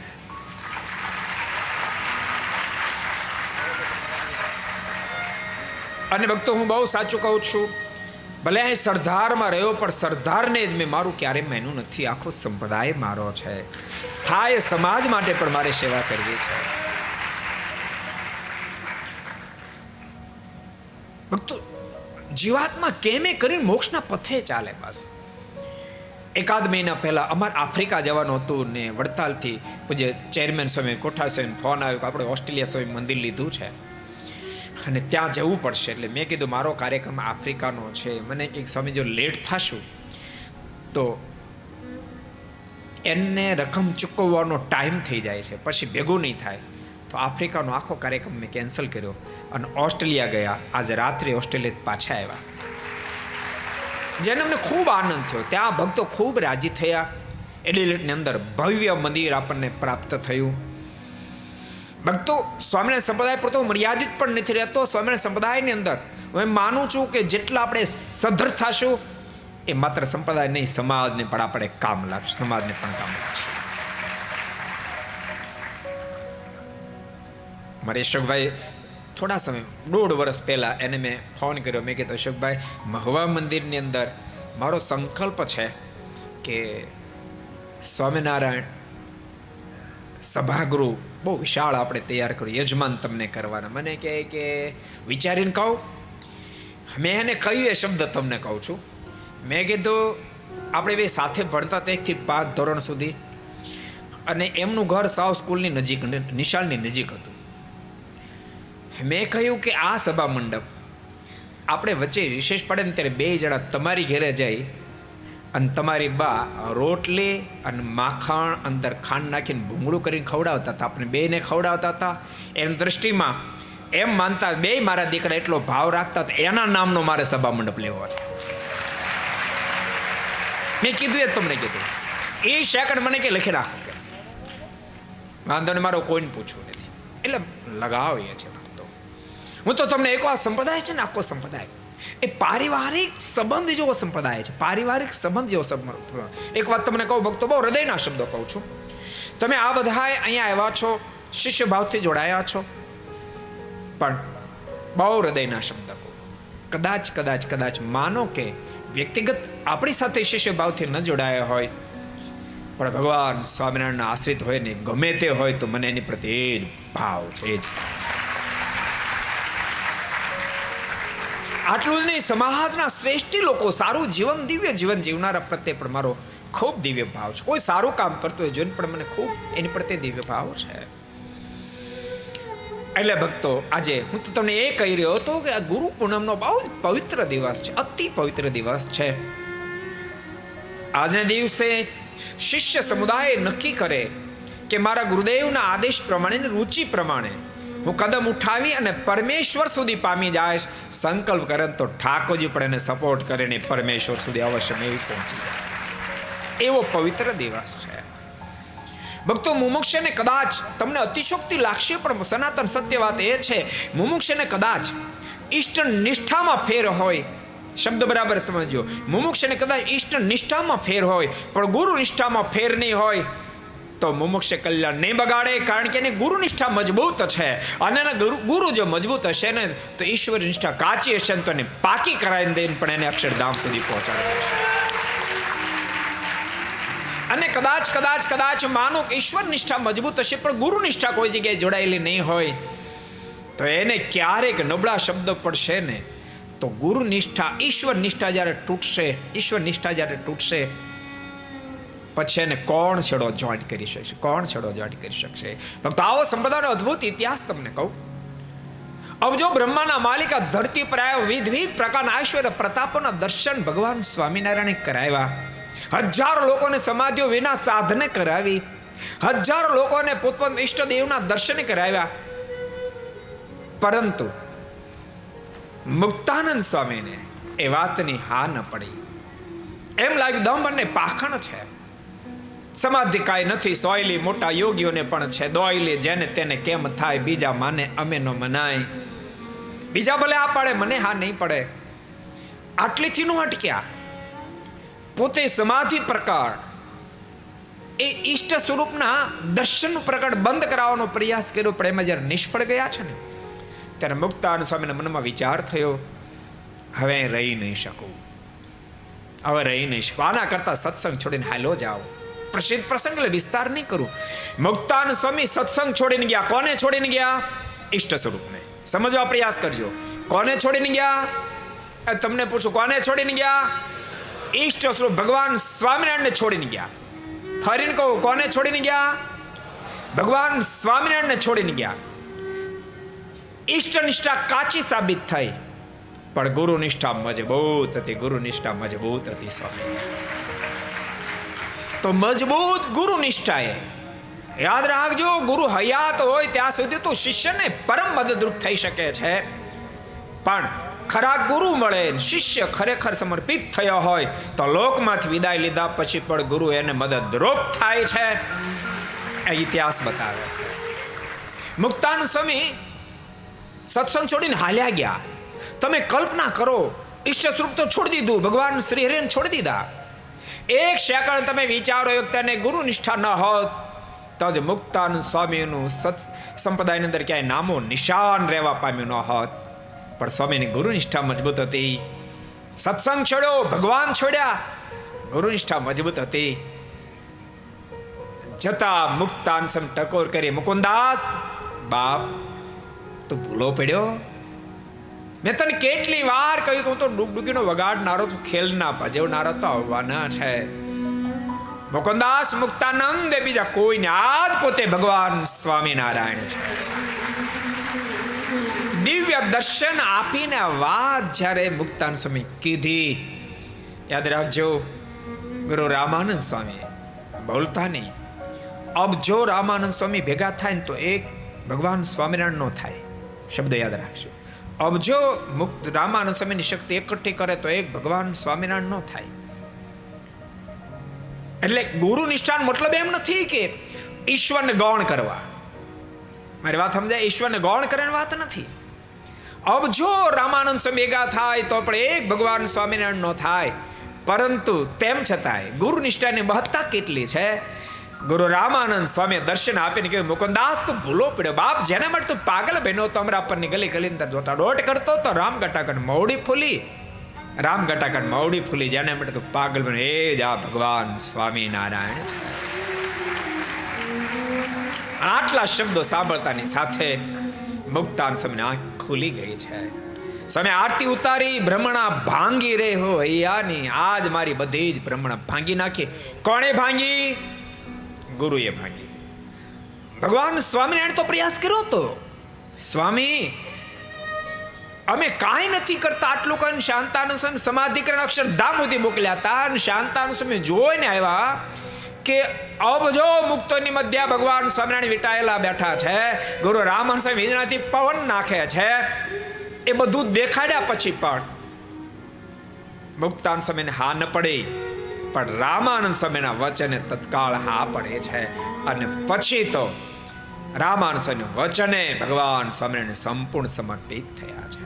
અને ભક્તો હું બહુ સાચું કહું છું, ભલે અહીં સરદારમાં રહ્યો પણ સરદારને જ મેં મારું ક્યારેય માન્યું નથી. આખો સંપ્રદાય મારો છે, થાય સમાજ માટે પણ મારે સેવા કરવી છે. ભક્તો જીવાત્મા કેમે કરીને મોક્ષના પથે ચાલે. બસ 1 મહિના પહેલા અમારે આફ્રિકા જવાનું હતું ને વડતાલથી પૂજ્ય ચેરમેન સ્વામી કોઠા સ્વામી ફોન આવ્યો કે આપણે ઓસ્ટ્રેલિયા સ્વામી મંદિર લીધું છે અને ત્યાં જવું પડશે. એટલે મેં કીધું મારો કાર્યક્રમ આફ્રિકાનો છે. મને કંઈક સ્વામી જો લેટ થશું તો એને રકમ ચૂકવવાનો ટાઈમ થઈ જાય છે, પછી ભેગું નહીં થાય. તો આફ્રિકાનો આખો કાર્યક્રમ મેં કેન્સલ કર્યો અને ઓસ્ટ્રેલિયા ગયા. આજે રાત્રે ઓસ્ટ્રેલિયા પાછા આવ્યા, જેને અમને ખૂબ આનંદ થયો. ત્યાં ભક્તો ખૂબ રાજી થયા. એડિલેડની અંદર ભવ્ય મંદિર આપણને પ્રાપ્ત થયું. ભક્તો, સ્વામિનારાયણ સંપ્રદાય પૂરતો મર્યાદિત પણ નથી રહેતો. સ્વામિનારાયણ સંપ્રદાયની અંદર હું એમ માનું છું કે જેટલા આપણે સદ્ધર થશું એ માત્ર સંપ્રદાય નહીં, સમાજને પણ આપણે કામ લાગશે, સમાજને પણ કામ લાગશે. મારે અશોકભાઈ થોડા સમય 1.5 વર્ષ પહેલાં એને મેં ફોન કર્યો. મેં કીધું, અશોકભાઈ, મહુવા મંદિરની અંદર મારો સંકલ્પ છે કે સ્વામિનારાયણ સભાગૃહ બહુ વિશાળ આપણે તૈયાર કર્યું, યજમાન તમને કરવાના. મને કહે કે વિચારીને કહું. મેં એને કહ્યું એ શબ્દ તમને કહું છું. મેં કીધું, આપણે બે સાથે ભણતા હતા 1 થી 5 ધોરણ સુધી, અને એમનું ઘર સાવ સ્કૂલની નજીક, નિશાળની નજીક હતું. મેં કહ્યું કે આ સભા મંડપ આપણે વચ્ચે વિશેષ પડે ને ત્યારે 2 જણા તમારી ઘરે જઈ અને તમારી બા રોટલી અને માખણ અંદર ખાંડ નાખીને ભૂંગળું કરીને ખવડાવતા હતા. આપણે 2ને ખવડાવતા હતા. એની દૃષ્ટિમાં એમ માનતા 2 મારા દીકરા એટલો ભાવ રાખતા હતા, એના નામનો મારે સભા મંડપ લેવો છે. મેં કીધું એ તમને કીધું. એ સેકન્ડ મને કે લખી નાખો કે વાંધો ને, મારો કોઈને પૂછવું નથી. એટલે લગાવીએ છીએ. હું તો તમને એક વાત, સંપ્રદાય છે ને, આખો સંપ્રદાય એ પારિવારિક સંબંધ જેવો સંપ્રદાય છે. પારિવારિક સંબંધ જેવો સંપ્રદાય. એક વાત તમને કહું ભક્તો, બહુ હૃદયના શબ્દો કહું છું. તમે આ બધા અહીંયા આવ્યા છો, શિષ્ય ભાવથી જોડાયા છો, પણ બહુ હૃદયના શબ્દ કહું. કદાચ માનો કે વ્યક્તિગત આપણી સાથે શિષ્ય ભાવથી ન જોડાયા હોય, પણ ભગવાન સ્વામિનારાયણના આશ્રિત હોય ને ગમે તે હોય તો મને એની પ્રત્યે એ જ ભાવ છે, એ જ ભાવ છે. આટલું જ નહીં, સમાજના શ્રેષ્ઠ લોકો, સારું જીવન, દિવ્ય જીવન જીવનારા પ્રત્યે પણ મારો ખૂબ દિવ્ય ભાવ છે. કોઈ સારું કામ કરતું હોય જોઈને પણ મને ખૂબ એની પ્રત્યે દિવ્ય ભાવ છે. એટલે ભક્તો, આજે હું તો તમને એ કહી રહ્યો હતો કે આ ગુરુ પૂનમનો બહુ જ પવિત્ર દિવસ છે, અતિ પવિત્ર દિવસ છે. આજના દિવસે શિષ્ય સમુદાય નક્કી કરે કે મારા ગુરુદેવના આદેશ પ્રમાણે, રુચિ પ્રમાણે હું કદમ ઉઠાવી અને પરમેશ્વર સુધી પામી જાય. સંકલ્પ કરે તો ઠાકોરજી પણ એને સપોર્ટ કરીને પરમેશ્વર સુધી અવશ્ય મેં પહોંચી જાય. એવો પવિત્ર દિવસ છે. ભક્તો, મુમુક્ષને કદાચ તમને અતિશોક્તિ લાગશે, પણ સનાતન સત્ય વાત એ છે, મુમુક્ષને કદાચ ઈષ્ટ નિષ્ઠામાં ફેર હોય, શબ્દ બરાબર સમજો, મુમુક્ષને કદાચ ઈષ્ટ નિષ્ઠામાં ફેર હોય પણ ગુરુ નિષ્ઠામાં ફેર નહીં હોય તો મુમુક્ષ કલ્યાણ નહીં બગાડે. કારણ કે એની ગુરુ નિષ્ઠા મજબૂત છે, અને એના ગુરુ જો મજબૂત હશે ને તો ઈશ્વર નિષ્ઠા કાચી હશે ને તો એને પાકી કરાવીને દઈને પણ એને અક્ષરધામ સુધી પહોંચાડે. અને કદાચ માનો કે ઈશ્વર નિષ્ઠા મજબૂત હશે પણ ગુરુ નિષ્ઠા કોઈ જગ્યાએ જોડાયેલી નહીં હોય તો એને ક્યારેક નબળા શબ્દ પડશે ને તો ગુરુ નિષ્ઠા, ઈશ્વર નિષ્ઠા જ્યારે તૂટશે પછી એને કોણ છેડો જોઈન્ટ કરી શકશે, કોણ છેડો જોઈન્ટ કરી શકશે? ભક્તો, આવો સંપ્રદાયનો અદ્ભુત ઇતિહાસ તમને કહું. અબજો બ્રહ્માના માલિકા ધરતી પર આવ્યા, વિવિધ પ્રકારના ઐશ્વર્ય પ્રતાપોના દર્શન ભગવાન સ્વામિનારાયણે કરાવ્યા. હજારો લોકોને સમાધિઓ વિના સાધને કરાવી, હજારો લોકોને પોતપોતાના ઈષ્ટદેવના દર્શન કરાવ્યા. પરંતુ મુક્તાનંદ સ્વામીને એ વાતની હા ન પડી. એમ લાગ્યું દંભ અને પાખણ છે, સમાધિ કાંઈ નથી, સોયલી મોટા યોગીઓને પણ છે, દોયલી જેને તેને કેમ થાય, બીજા માને અમે નો મનાય, બીજા ભલે આ પાડે મને હા નહીં પડે. આટલીથી નું અટક્યા, પોતે સમાધિ પ્રકાર એ ઈષ્ટ સ્વરૂપના દર્શનનું પ્રકટ બંધ કરાવવાનો પ્રયાસ કર્યો, પણ એમાં જ્યારે નિષ્ફળ ગયા છે ને ત્યારે મુક્તાનંદ સ્વામીના મનમાં વિચાર થયો, હવે રહી નહીં શકું, આના કરતા સત્સંગ છોડીને હાલો જાઓ. પ્રસિદ્ધ પ્રસંગ એટલે વિસ્તાર નહીં કરું. મુક્તાનંદ સ્વામી સત્સંગ છોડીને ગયા. કોને છોડીને ગયા? ઈષ્ટ સ્વરૂપને. સમજવા પ્રયાસ કરજો. કોને છોડીને ગયા? તમને પૂછું, કોને છોડીને ગયા? ઈષ્ટ સ્વરૂપ ભગવાન સ્વામિનારાયણને છોડીને ગયા. ફરીને કહું, કોને છોડીને ગયા? ભગવાન સ્વામિનારાયણને છોડીને ગયા. ઈષ્ટ નિષ્ઠા કાચી સાબિત થઈ, પણ ગુરુ નિષ્ઠા મજબૂત હતી. સ્વામી તો મજબૂત ગુરુ નિષ્ઠાએ યાદ રાખજો, ગુરુ હયાત હોય ત્યાં સુધી તો શિષ્યને પરમ મદદરૂપ થઈ શકે છે. પણ ખરા ગુરુ મળે, શિષ્ય ખરેખર સમર્પિત થયો હોય તો લોકમાંથી વિદાય લીધા પછી પણ ગુરુ એને મદદરૂપ થાય છે. એ ઇતિહાસ બતાવે. મુક્તાનંદ સ્વામી સત્સંગ છોડીને હાલ્યા ગયા. તમે કલ્પના કરો, ઈષ્ટ સ્વરૂપ તો છોડી દીધું, ભગવાન શ્રી હરિને છોડી દીધા. એક સેકન્ડ તમે વિચારો, એક તેને ગુરુ નિષ્ઠા ન હોત તો જ મુક્તાનંદ સ્વામીનું સંપ્રદાયની અંદર ક્યાંય નામો નિશાન રહેવા પામ્યું ન હોત. પણ સ્વામીની ગુરુ નિષ્ઠા મજબૂત હતી. સત્સંગ છોડ્યો, ભગવાન છોડ્યા, ગુરુ નિષ્ઠા મજબૂત હતી. જતા મુક્તાનંદ સ્વામી ટકોર કરી, મુકુંદાસ બાપ તું ભૂલો પડ્યો. મેં તને કેટલી વાર કહ્યું, તું તો ડુગડુગીનો વગાડનારો, તું ખેલના ભજવનારો તો આવવાના છે. મુકુંદાસ મુક્તાનંદ એ બીજા કોઈને, આજ પોતે ભગવાન સ્વામિનારાયણ છે. દિવ્ય દર્શન આપીને આ વાત જ્યારે મુક્તાનંદ સ્વામી કીધી, યાદ રાખજો ગુરુ રામાનંદ સ્વામી બોલતા નહીં. અબ જો રામાનંદ સ્વામી ભેગા થાય ને તો એક ભગવાન સ્વામિનારાયણ નો થાય. શબ્દ યાદ રાખજો. અબ જો મુક્ત રામાનંદ સ્વામીની શક્તિ એકઠી કરે તો એક ભગવાન સ્વામિનારાયણ નો થાય. એટલે ગુરુ નિષ્ઠાન મતલબ એમ નથી કે ઈશ્વરને ગૌણ કરવા. મારી વાત સમજાય? ઈશ્વરને ગૌણ કરવાની વાત નથી. અબ જો રામાનંદ સ્વામી ભેગા થાય તો પણ એક ભગવાન સ્વામિનારાયણ નો થાય. પરંતુ તેમ છતાંય ગુરુ નિષ્ઠાની મહત્તા કેટલી છે. ગુરુ રામાનંદ સ્વામી દર્શન આપીને કહ્યું, મુકુંદાસ તું ભૂલો પડ્યો બાપ, જેના માટે તું પાગલ બન્યો તો અમરા પરની ગલી ગલી અંદર જોતા દોટ કરતો તો રામ ગટાકણ મવડી ફૂલી, રામ ગટાકણ મવડી ફૂલી, જેના માટે તું પાગલ બન્યો એ જ આ ભગવાન સ્વામિનારાયણ છે. આટલા શબ્દો સાંભળતાની સાથે મુક્તાનંદ સ્વામીની આંખ ખુલી ગઈ છે. સ્વામી આરતી ઉતારી, ભ્રમણા ભાંગી રે હો હૈયાની, આજ મારી બધી જ ભ્રમણા ભાંગી નાખી. કોણે ભાંગી? ગુરુએ ભાંગી. ભગવાન સ્વામિનારાયણ તો પ્રયાસ કર્યો હતો, સ્વામી અમે કાંઈ નથી કરતા આટલું કહીને શાંતાનંદ સ્વામી સમાધિકરણ અક્ષરધામ સુધી મોકલ્યા હતા. અને શાંતાનંદ સ્વામી જોઈને આવ્યા કે અબજો મુક્તોની મધ્ય ભગવાન સ્વામિનારાયણ વિટાયેલા બેઠા છે, ગુરુ રામાનંદ સ્વામી વીજળાથી પવન નાખે છે. એ બધું દેખાડ્યા પછી પણ મુક્તાનંદ સ્વામીને હા ન પડી, પણ રામાનંદ સ્વામીના વચને તત્કાળ હા પડે છે. અને પછી તો રામાનંદ સ્વામીનું વચને ભગવાન સ્વામિનારાયણ સંપૂર્ણ સમર્પિત થયા છે.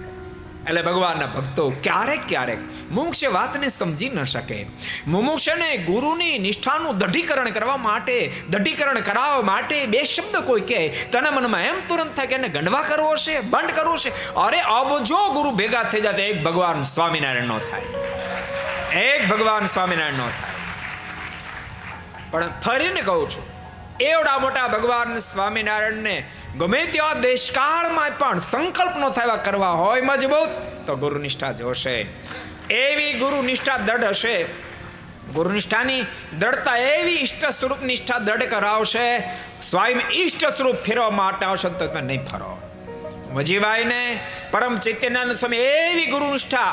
એટલે ભગવાનના ભક્તો ક્યારેક ક્યારેક મુમુક્ષ વાતને સમજી ન શકે. મુમુક્ષને ગુરુની નિષ્ઠાનું દઢીકરણ કરવા માટે, દઢીકરણ કરાવવા માટે બે શબ્દ કોઈ કહે તો એના મનમાં એમ તુરંત થાય કે એને ગંડવા કરવો છે, બંધ કરવો છે. અરે અબજો ગુરુ ભેગા થઈ જાય તો એક ભગવાન સ્વામિનારાયણ નો થાય, એક ભગવાન સ્વામિનારાયણ નો થાય. પણ ફરીને કહું છું, એવડા મોટા ભગવાન સ્વામિનારાયણને ગમે તેવા દેશકાળમાં પણ સંકલ્પ નો થવા કરવા હોય મજબૂત તો ગુરુ નિષ્ઠા જોશે. એવી ગુરુ નિષ્ઠા દ્રઢ હશે, ગુરુ નિષ્ઠાની દ્રઢતા એવી ઈષ્ટ સ્વરૂપ નિષ્ઠા દ્રઢ કરાવશે. સ્વયં ઈષ્ટ સ્વરૂપ ફેરવા માટે આવશે તો તમે નહીં ફરો. વજીભાઈને પરમ ચૈતન્યાનંદ સ્વામી એવી ગુરુ નિષ્ઠા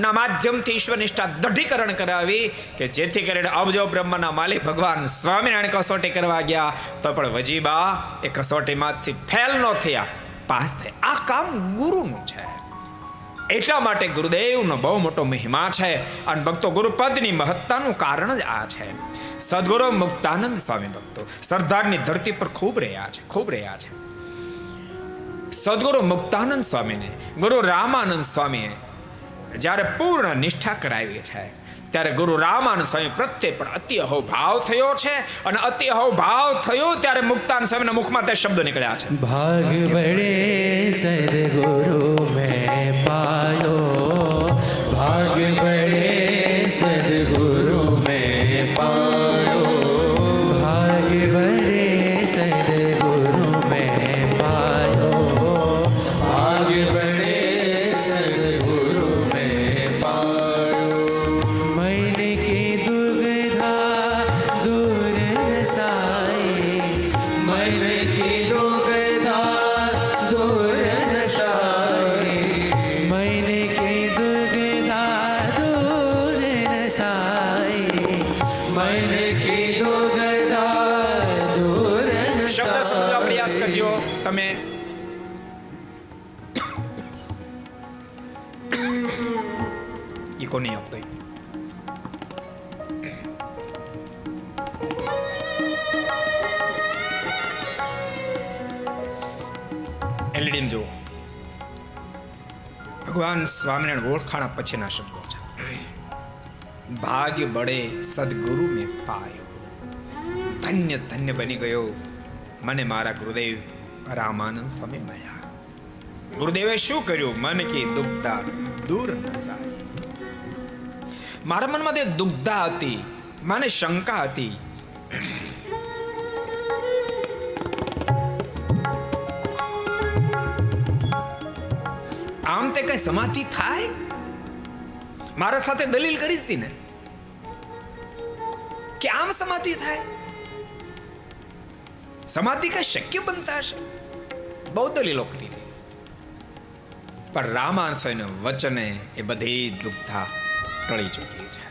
ના માધ્યમથી ઈશ્વર નિષ્ઠા દઢીકરણ કરાવી કે જેથી કરીને અબજો બ્રહ્મના માલિક ભગવાન સ્વામિનારાયણ કસોટી કરવા ગયા તો પણ વજીબા એ કસોટીમાંથી ફેલ ન થયા, પાસ થયા. આ કામ ગુરુનું છે. એટલા માટે ગુરુદેવનો બહુ મોટો મહિમા છે. અને ભક્તો ગુરુપદની મહત્તાનું કારણ જ આ છે. સદગુરુ મુક્તાનંદ સ્વામી ભક્તો સરદારની ધરતી પર ખૂબ રહ્યા છે, ખૂબ રહ્યા છે. સદગુરુ મુક્તાનંદ સ્વામીને ગુરુ રામાનંદ સ્વામીએ જ્યારે પૂર્ણ નિષ્ઠા કરાવી છે ત્યારે ગુરુ રામાનંદ સ્વામી પ્રત્યે પણ અતિ અહોભાવ થયો છે. અને અતિ અહોભાવ થયો ત્યારે મુક્તાનંદ સ્વામીના મુખમાં તે શબ્દો નીકળ્યા છે, ભાગ બડે સદગુરુ મેં પાયો, ભાગ બડે સદગુરુ મેં પાયો, ભાગ બડે સદગુરુ મેં પાયો, ભાગ બડે સદગુરુ મેં પાયો. मैंने की दुविधा दूर नसाई, मैंने की दुविधा दूर नसाई, मैंने की दुविधा दूर नसाई. તમે ઈકો નહીં આપતો. એલડીએમ જુઓ. ભગવાન સ્વામિનારાયણ ઓળખાણા પછીના શબ્દો છે. ભાગ્ય બળે સદગુરુ મેં પાયો, ધન્ય ધન્ય બની ગયો મને મારા ગુરુદેવ રામાનંદ સ્વામી મળ્યા. ગુરુદેવે શું કર્યું? મન કી દુગ્ધા દૂર નસાઈ. મારા મનમાં તે દુગ્ધા હતી, મને શંકા હતી. આમ તે કઈ સમાધિ થાય? મારા સાથે દલીલ કરી હતી ને કે આમ સમાધિ થાય? સમાધિ કઈ શક્ય બનતા હશે? બહુ દલીલો કરી હતી, પણ રામાનંદ વચને એ બધી દુગ્ધા ટળી ચૂકી છે.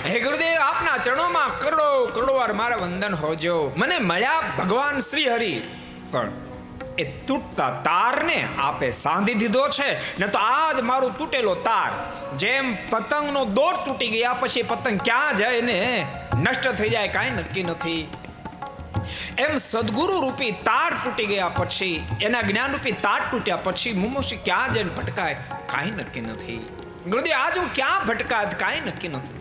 હે ગુરુદેવ, આપના ચરણોમાં કરોડો કરોડો વાર મારા વંદન હોજો. મને મળ્યા ભગવાન શ્રી હરિ, પણ એ તૂટતા તારને આપે સાંધી દીધો છે ને તો આજ મારું તૂટેલો તાર જેમ પતંગનો દોટ તૂટી ગયા પછી પતંગ ક્યાં જાય ને નષ્ટ થઈ જાય કાંઈ નક્કી નથી, એમ સદગુરુ રૂપી તાર તૂટી ગયા પછી, એના જ્ઞાન રૂપી તાર તૂટ્યા પછી મુમુક્ષુ ક્યાં જઈને ભટકાય કાંઈ નક્કી નથી. ગુરુદેવ, આજ હું ક્યાં ભટકાત કાંઈ નક્કી નથી.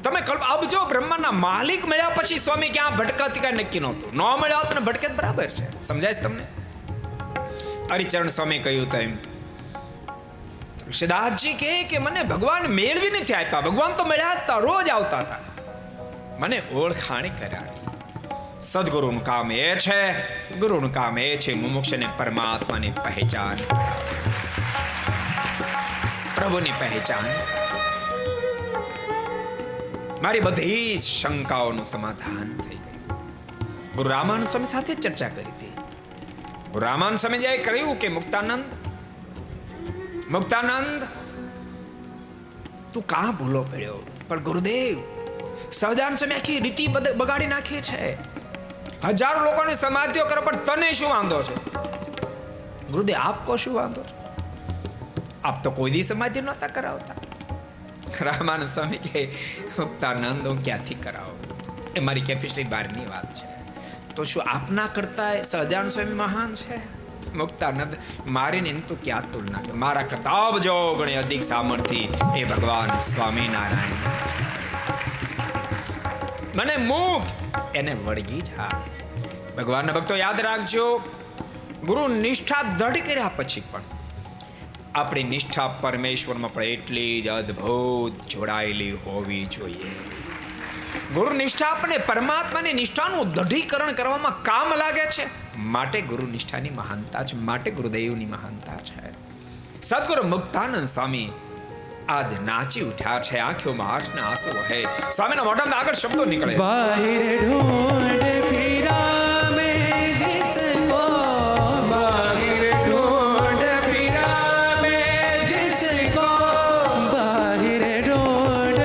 તમે અબજો બ્રહ્માંડના માલિક મળ્યા પછી સ્વામી ક્યાં ભટકાતી કાંઈ નક્કી નહોતું. ન મળ્યા તમને ભટકે બરાબર છે. સમજાય છે તમને? હરિચરણ સ્વામી કહ્યું તેમ સિદ્ધાર્થજી કે મને ભગવાન મેળવી નથી આપ્યા. ભગવાન તો મળ્યા જ હતા, રોજ આવતા હતા, મને ઓળખાણી કરાવી. સદગુરુનું કામ એ છે, ગુરુનું કામ એ છે મુમુક્ષને પરમાત્માની પહેચાન, પ્રભુની પહેચાન. મારી બધી જ શંકાઓનું સમાધાન થઈ ગયું. ગુરુ રામાનંદ સ્વામી સાથે ચર્ચા કરી હતી. ગુરુ રામાનંદ સ્વામીજીએ કહ્યું કે મુક્તાનંદ તું કાં ભૂલો પડ્યો? પણ ગુરુદેવ, સહજાનંદ સ્વામી આખી રીતિ બગાડી નાખી છે. હજારો લોકોને સમાધિઓ કરો, પણ તને શું વાંધો છે? ગુરુદેવ, આપ કો શું વાંધો? આપ તો કોઈ દી સમાધિ નહોતા કરાવતા. રામાનંદ સ્વામી કે મુક્તાનંદ હું ક્યાંથી કરાવું? એ મારી કેપેસિટી બહારની વાત છે. તો શું આપના કરતા સહજાનંદ સ્વામી મહાન છે? મુક્તાનંદ, મારીને એની તો ક્યાં તુલના કે મારા કરતા અબજો ગણે અધિક સામર્થ્ય એ ભગવાન સ્વામિનારાયણ. મને મુક્ત એને વળગી જા. ભગવાનના ભક્તો યાદ રાખજો, ગુરુ નિષ્ઠા દ્રઢ કર્યા પછી પણ આપણી નિષ્ઠા પરમેશ્વરમાં પણ એટલી જ અદ્ભુત જોડાયેલી હોવી જોઈએ. ગુરુ નિષ્ઠા આપણને પરમાત્માની નિષ્ઠાનું દઢીકરણ કરવામાં કામ લાગે છે, માટે ગુરુ નિષ્ઠાની મહાનતા છે, માટે ગુરુદેવની મહાનતા છે. સદગુરુ મુક્તાનંદ સ્વામી આજ નાચી ઉઠ્યા છે, આંખોમાં આંખના આંસુ વહે. સ્વામીના મોઢામાં આગળ શબ્દો નીકળે. बाहिर ढूंढ फिरा मैं जिसको, बाहिर ढूंढ फिरा मैं जिसको, बाहिर ढूंढ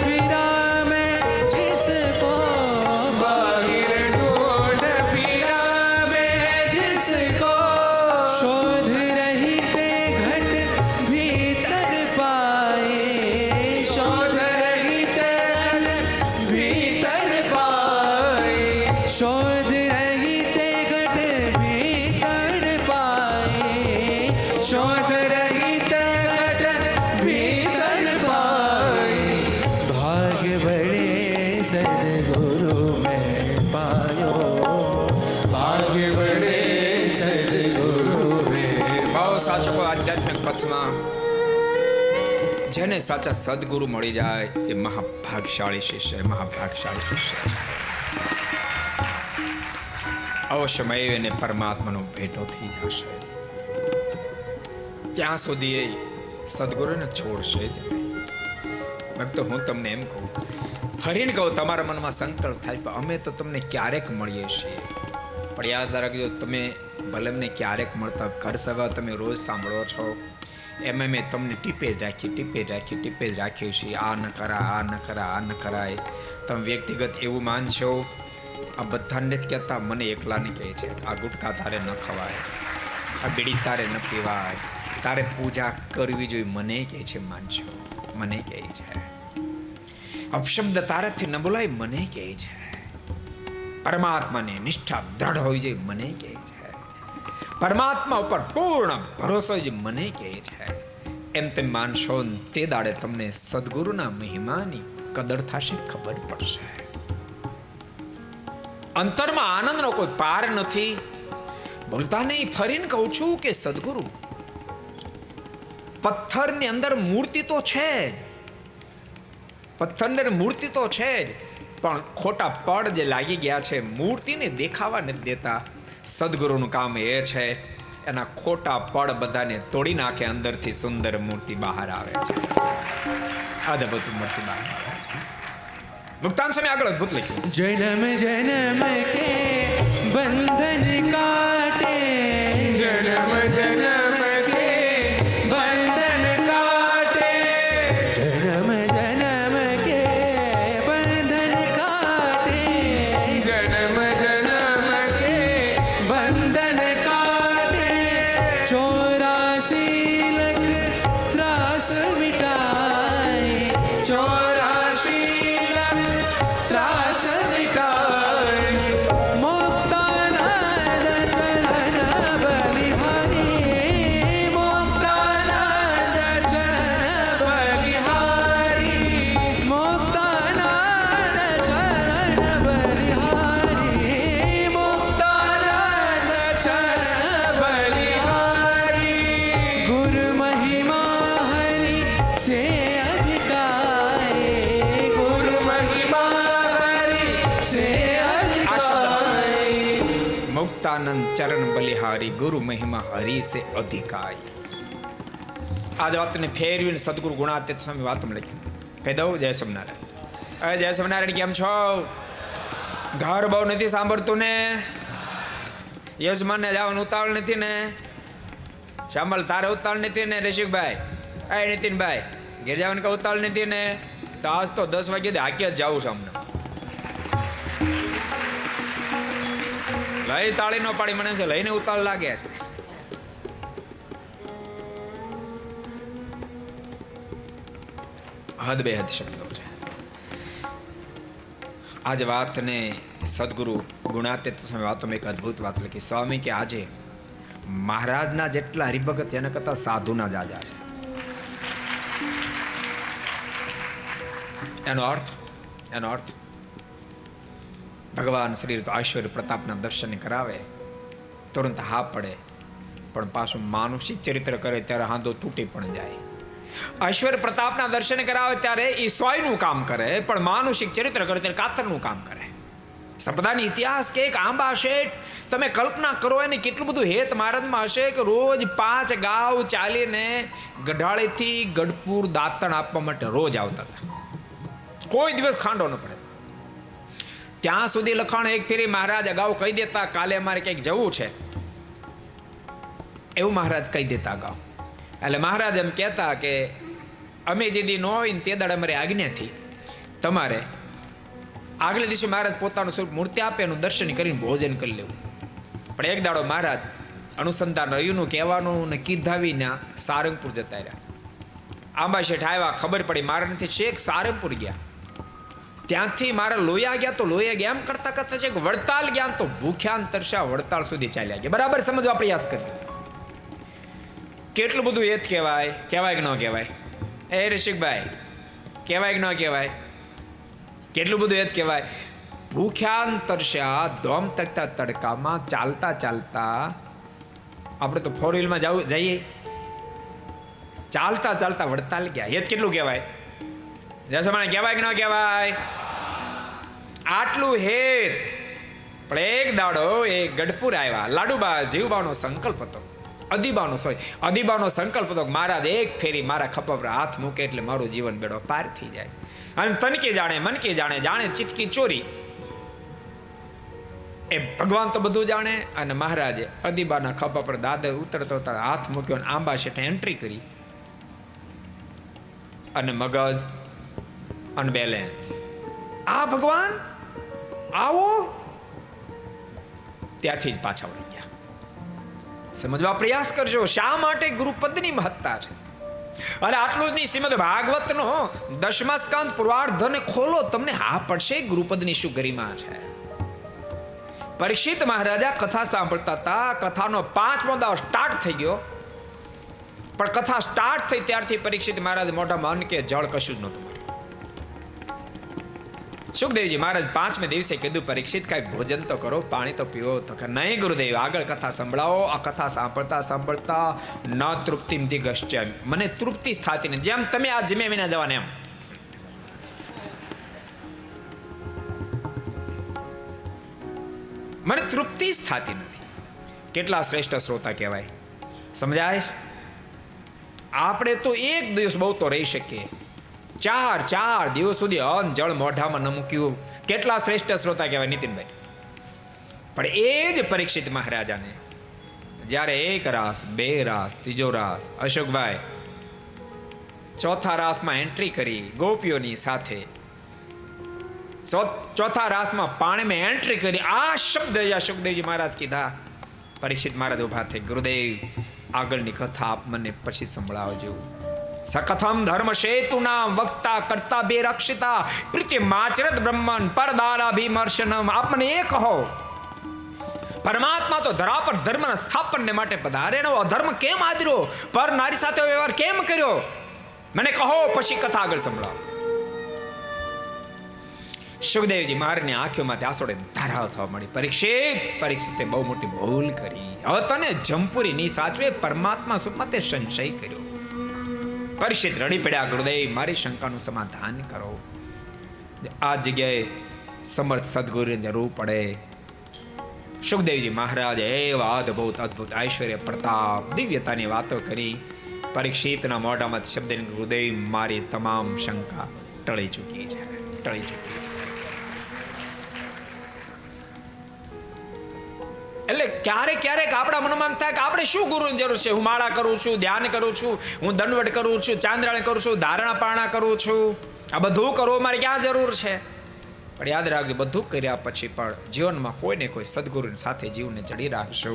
फिरा मैं जिसको, बाहिर ढूंढ फिरा मैं जिसको, शोध रही ते घट भीतर पाए, शोध रही ते घट भीतर पाए, शोध रही ते घट भीतर पाए, शोध रही ते घट भीतर पाए, भाग्य बड़े सदगुरु में पायो, भाग्य बड़े सदगुरु में. બહુ સાચો આધ્યાત્મિક પથમાં જેને સાચા સદગુરુ મળી જાય એ મહાભાગશાળી શિષ્ય, મહાભાગશાળી શિષ્ય છે. અવશ્યમય એને પરમાત્માનો ભેટો થઈ જશે. ત્યાં સુધી એ સદગુરુને છોડશે જ નહીં. ભક્તો, હું તમને એમ કહું, ફરીને કહું, તમારા મનમાં સંકલ્પ થાય પણ અમે તો તમને ક્યારેક મળીએ છીએ, પણ યાદ રાખજો, તમે ભલે અમને ક્યારેક મળતા, ઘર સભા તમે રોજ સાંભળો છો, એમ મેં તમને ટીપે જ રાખી છીએ. આ ન કરાય, આ ન કરાય, આ ન કરાય. તમે વ્યક્તિગત એવું માનશો આ બધાને જ કહેતા, મને એકલાને કહે છે, આ ગુટકા તારે ન ખવાય, આ બીડી તારે ન પીવાય, તારે પૂજા કરવી જોઈએ, મને કહે છે માનશો, મને કહે છે. અપશબ્દ તારાથી ન બોલાય, મને કહે છે. પરમાત્માની નિષ્ઠા દ્રઢ હોવી જોઈએ, મને કહે છે. પરમાત્મા ઉપર પૂર્ણ ભરોસો જ મને કહે છે. એમ તેમ માનશો, તે દાડે તમને સદગુરુના મહિમાની કદર થશે, ખબર પડશે. અંતરમાં આનંદનો કોઈ પાર નથી. બોલતા નહીં, ફરીને કહું છું કે સદગુરુ પથ્થરની અંદર મૂર્તિ તો છે જ, પથ્થરની અંદર મૂર્તિ તો છે જ, પણ ખોટા પડ જે લાગી ગયા છે, મૂર્તિને દેખાવા નથી દેતા. સદગુરુનું કામ એ છે, એના ખોટા પડ બધાને તોડી નાખે, અંદરથી સુંદર મૂર્તિ બહાર આવે છે. અદભુત મૂર્તિ બહાર આવે છે. મુક્તાન સમય આગળ અદભુત લખ્યું, जन्म जन्म के बंधन काटे, जन्म जन्म के बंधन काटे, जन्म जन्म के बंधन काटे, जन्म जन्म के बंधन काटे, 84 लख त्रास मिटाए, 84 लख त्रास मिटाए, मुक्तानंद चरण बलिहारी, मुक्तानंद चरण बलिहारी, मुक्तानंद चरण बलिहारी, मुक्तानंद चरण बलिहारी, गुरु महिमा हरि से अधिकाए, गुरु महिमा हरि से अधिकाए, મુક્તાનંદ ચરણ બલિહારી, ગુરુ મહિમા હરિ સે અધિકાય. આ વાતને ફેરવીને સદગુરુ ગુણાતીત સ્વામી વાતમાં લખ્યું. કહી દઉં, જય સ્વામિનારાયણ. હવે જય સ્વામિનારાયણ કેમ છો? ઘર બહુ નથી સાંભળતું ને? યજમાનને જવાનું ઉતાવળ નથી ને? શ્યામલ તારે ઉતાવળ નથી ને? રસિકભાઈ, એ નીતિનભાઈ, ઘેર જવાનું કઈ ઉતાવળ નથી ને? તો આજ તો 10 વાગ્યે હાકે જ જવું છે અમને. લઈ તાળી નો પાડી, મને છે લઈને ઉતાવળ લાગે છે. હદ બેહદ શબ્દો છે. આજ વાતને સદગુરુ ગુણાતીત સ્વામી વાતોમાં એક અદ્ભુત વાત લખી. સ્વામી કે આજે મહારાજના જેટલા હરિભગત એના કરતા સાધુના જાજા છે. એનો અર્થ ભગવાન શ્રી તો ઐશ્વર્ય પ્રતાપના દર્શન કરાવે, તુરંત હા પડે, પણ પાછું માનુષિક ચરિત્ર કરે ત્યારે હાંધો તૂટી પણ જાય. ઐશ્વર્ય પ્રતાપના દર્શન કરાવે ત્યારે એ સ્વયંનું કામ કરે, પણ માનુષિક ચરિત્ર કરે ત્યારે કાતરનું કામ કરે. સંપદાની ઇતિહાસ કે એક આંબા શેઠ, તમે કલ્પના કરો એને કેટલું બધું હેત મહારાજમાં હશે કે રોજ 5 ગાવ ચાલીને ગઢાળેથી ગઢપુર દાંતણ આપવા માટે રોજ આવતા હતા. કોઈ દિવસ ખાંડો ન પડે. ત્યાં સુધી લખાણ એક ફેરી મહારાજ અગાઉ કહી દેતા, કાલે અમારે ક્યાંક જવું છે, એવું મહારાજ કહી દેતા અગાઉ. એટલે મહારાજ એમ કહેતા કે અમે જે દી ન હોય ને તે દાડે અમારી આજ્ઞાથી તમારે આગલે દિવસે મહારાજ પોતાનું સ્વરૂપ મૂર્તિ આપે, એનું દર્શન કરીને ભોજન કરી લેવું. પણ એક દાડો મહારાજ અનુસંધાન રહ્યુંનું કહેવાનું ને કીધાવીને સારંગપુર જતા રહ્યા. આંબા શેઠ આવ્યા, ખબર પડી મારા નથી, શેખ સારંગપુર ગયા. ત્યાંથી મારા લોયા ગયા, તો લોયા ગયા એમ કરતા કરતા છે વડતાલ ગયા, તો ભૂખ્યા તરસ્યા વડતાલ સુધી ચાલ્યા ગયા. બરાબર સમજવા પ્રયાસ કર્યો. કેટલું બધું હેત કહેવાય, કહેવાય કે ન કહેવાય? એ ઋષિકભાઈ, કહેવાય કે ન કહેવાય? કેટલું બધું હેત કહેવાય. ભૂખ્યા તરસ્યા ધોમ તકતા તડકામાં ચાલતા ચાલતા, આપણે તો 4 વ્હીલમાં જઈએ, ચાલતા ચાલતા વડતાલ ગયા. હેત કેટલું કહેવાય? જસમાને કહેવાય કે ન કહેવાય? આટલું હેત. પણ એક દાડો એ ગઢપુર આવ્યા. લાડુબા જીવબાનો સંકલ્પ હતો, અદીબાનો સંકલ્પ હતો. મહારાજ એક ફેરી મારા ખભા પર હાથ મૂકે એટલે મારું જીવન બેડો પાર થઈ જાય. અને તનકી જાણે મનકી જાણે, જાણે ચીટકી ચોરી. એ ભગવાન તો બધું જાણે. અને મહારાજે અદીબાના ખભા પર દાદા ઉતરતો હાથ મૂક્યો અને આંબા શેઠે એન્ટ્રી કરી. અને મગજ અનબેલેન્સ. આ ભગવાન આવો ત્યાંથી જ પાછા વળી ગયા. સમજવા પ્રયાસ કરજો શા માટે ગુરુપદની મહત્તા છે. અને આટલું જ નહીં, શ્રીમદ ભાગવતનો 10મા સ્કંદ પૂર્વાર્ધને ખોલો, તમને હા પડશે ગુરુપદની શું ગરિમા છે. પરીક્ષિત મહારાજા કથા સાંભળતા હતા. કથાનો 5મો દાવ સ્ટાર્ટ થઈ ગયો, પણ કથા સ્ટાર્ટ થઈ ત્યારથી પરીક્ષિત મહારાજ મોઢામાં અન્ન કે જળ કશું જ નહોતું. સુખદેવજી મહારાજ 5મે દિવસે કીધું, પરીક્ષિત કાંઈ ભોજન તો કરો, પાણી તો પીવો. તો કે નહીં ગુરુદેવ, આગળ કથા સંભળાવો. આ કથા સાંભળતા સાંભળતા ન તૃપ્તિમથી ગશ્ચેમ, મને તૃપ્તિ થતી ને, જેમ તમે આ જમે વિના જવાને એમ. મને તૃપ્તિ જ થતી નથી. કેટલા શ્રેષ્ઠ શ્રોતા કહેવાય, સમજાય? આપણે તો એક દિવસ બહુ તો રહી શકીએ, 4 દિવસ સુધી અન્ન જળ મોઢામાં ન મૂક્યું, કેટલા શ્રેષ્ઠ શ્રોતા કહેવાય નીતિનભાઈ. પણ એ જ પરીક્ષિત મહારાજાને જ્યારે 1 રાસ 2 રાસ 3જો રાસ, અશોકભાઈ 4થા રાસમાં એન્ટ્રી કરી ગોપીઓની સાથે, 4થા રાસમાં પાણીમાં એન્ટ્રી કરી, આ શબ્દ સુખદેવજી મહારાજ કીધા. પરીક્ષિત મહારાજ ઉભા થઈ, ગુરુદેવ આગળની કથા આપ મને પછી સંભળાવજો. સકથમ ધર્મ સેતુના વક્તા કરતા બે રક્ષિતા પ્રીતિ માચરત બ્રહ્મન પરદારાભિમર્શનમ. આપ મને એ કહો, પરમાત્મા તો ધરા પર ધર્મના સ્થાપનને માટે પધારે, એનો અધર્મ કેમ આદર્યો, પર નારી સાથે વ્યવહાર કેમ કર્યો, મને કહો, પછી કથા આગળ સંભળાવો. સુખદેવજી મહારાજની આંખોમાંથી આંસુડે ધારાઓ થવા મળી. પરીક્ષિતે બહુ મોટી ભૂલ કરી. હવે તને જમપુરી ની સાચવે, પરમાત્મા સુખમાં તે સંશય કર્યો. પરીક્ષિત રડી પડ્યા, ગુરુદેવ મારી શંકાનું સમાધાન કરો. આ જગ્યાએ સમર્થ સદગુરુની જરૂર પડે. સુખદેવજી મહારાજ એવા અદ્ભુત ઐશ્વર્ય પ્રતાપ દિવ્યતાની વાતો કરી. પરીક્ષિતના મોઢામાં શબ્દ, ગુરુદેવ મારી તમામ શંકા ટળી ચૂકી છે, ટળી ચૂકી. એટલે ક્યારેક આપણા મનમાં એમ થાય કે આપણે શું ગુરુની જરૂર છે. હું માળા કરું છું, ધ્યાન કરું છું, હું દંડવટ કરું છું, ચાંદ્રાણી કરું છું, ધારણા પારણા કરું છું, આ બધું કરવું મારે ક્યાં જરૂર છે. પણ યાદ રાખજો, બધું કર્યા પછી પણ જીવનમાં કોઈને કોઈ સદગુરુની સાથે જીવને જડી રાખશો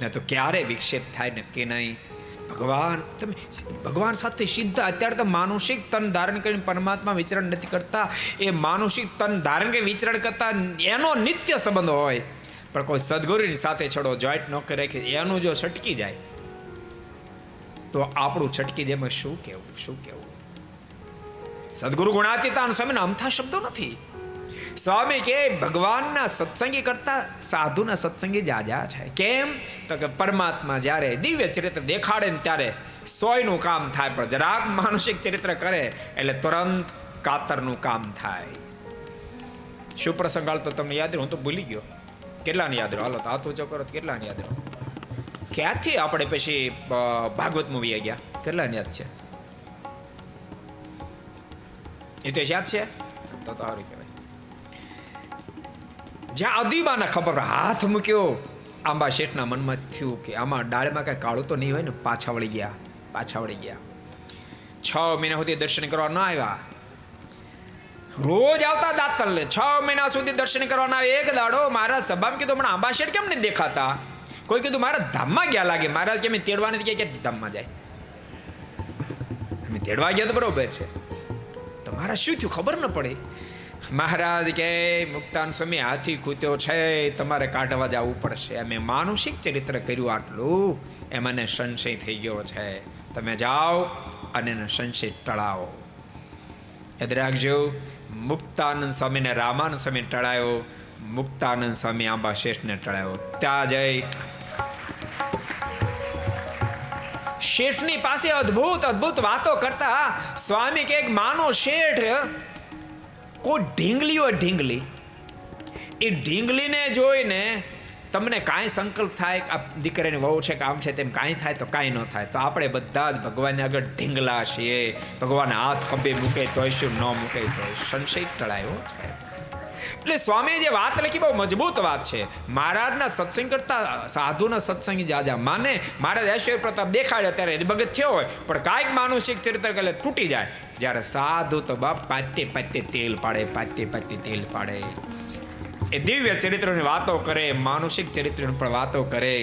ને તો ક્યારે વિક્ષેપ થાય નક્કી નહીં. તમે ભગવાન સાથે સીધા, અત્યારે તો માનુષિક તન ધારણ કરીને પરમાત્મા વિચરણ નથી કરતા. એ માનુષિક તન ધારણ કરીને વિચરણ કરતા એનો નિત્ય સંબંધ હોય, પણ કોઈ સદગુરુની સાથે છોડો જોઈન્ટ ન કરે કે એનું જો છટકી જાય તો આપણું છટકી જેમાં શું કહેવું. સદગુરુ ગુણાતીતાન સ્વામીના અમથા શબ્દો નથી. સ્વામી કે ભગવાનના સત્સંગી કરતા સાધુના સત્સંગી જાજા છે. કેમ તો કે પરમાત્મા જ્યારે દિવ્ય ચરિત્ર દેખાડે ને ત્યારે 100નું કામ થાય, પણ જરાક માનસિક ચરિત્ર કરે એટલે તુરંત કાતરનું કામ થાય. શું પ્રસંગ હાલ તો તમને યાદ રહ્યો? હું તો ભૂલી ગયો. કેટલાને યાદ રહ્યો? હાલો તો હાથ ઊંચો કરો. કેટલાને યાદ રહ્યો? ક્યાંથી આપણે પછી ભાગવત મૂવી આવી ગયા? કેટલાને યાદ છે? એ તો યાદ છે તો સારું કહેવાય. જ્યાં અદીબાને ખબર હાથ મૂક્યો, આંબા શેઠના મનમાં થયું કે આમાં ડાળમાં કાંઈ કાળું તો નહીં હોય ને. પાછા વળી ગયા. 6 મહિના સુધી દર્શન કરવા ન આવ્યા. રોજ આવતા દાતરલે 6 મહિના સુધી દર્શન કરવાના આવે. એક દાડો મહારાજ સભામાં કીધું, હમણાં આંબા શેઠ કેમ નહીં દેખાતા? કોઈ કીધું મારા ધામમાં ગયા લાગે. મહારાજ કે અમે તેડવા નથી ગયા. કે ધામમાં જાય? અમે તેડવા ગયા તો બરોબર છે, તમારા શું થયું ખબર ન પડે. મહારાજ કે મુક્તાન સ્વામી હાથી ખૂત્યો છે, તમારે કાઢવા જવું પડશે. અમે માનુષિક ચરિત્ર કર્યું આટલું, એમાં સંશય થઈ ગયો છે. તમે જાઓ અને એને સંશય ટળાવો. યાદ રાખજો, મુક્તાનંદ સ્વામીને રામાનંદ સ્વામી ટળાયો, મુક્તાનંદ સ્વામી આંબા શેઠને ટળાયો. ત્યાં જઈ શેઠની પાસે અદ્ભુત વાતો કરતા. સ્વામી કે એક માનો શેઠ, કોઈ ઢીંગલી હોય, ઢીંગલી, એ ઢીંગલીને જોઈને તમને કાંઈ સંકલ્પ થાય કે આ દીકરાની વહુ છે કે આમ છે તેમ કાંઈ થાય તો કાંઈ ન થાય. તો આપણે બધા જ ભગવાનને આગળ ઢીંગલા છીએ. ભગવાન હાથ ખભે મૂકે તોય શું, ન મૂકે તોય. સંશય ટળાયો. એટલે સ્વામીએ જે વાત લખી બહુ મજબૂત વાત છે. મહારાજના સત્સંગ કરતા સાધુના સત્સંગી જાજા માને. મહારાજ ઐશ્વર્ય પ્રતાપ દેખાડ્યો ત્યારે ભગત થયો હોય, પણ કાંઈક માનુષિક ચરિત્ર કરે તૂટી જાય. જ્યારે સાધુ તો બાપ પાતે તેલ પાડે, પાતે તેલ પાડે. એ દિવ્ય ચરિત્રોની વાતો કરે, માનુષિક ચરિત્રોની પણ વાતો કરે,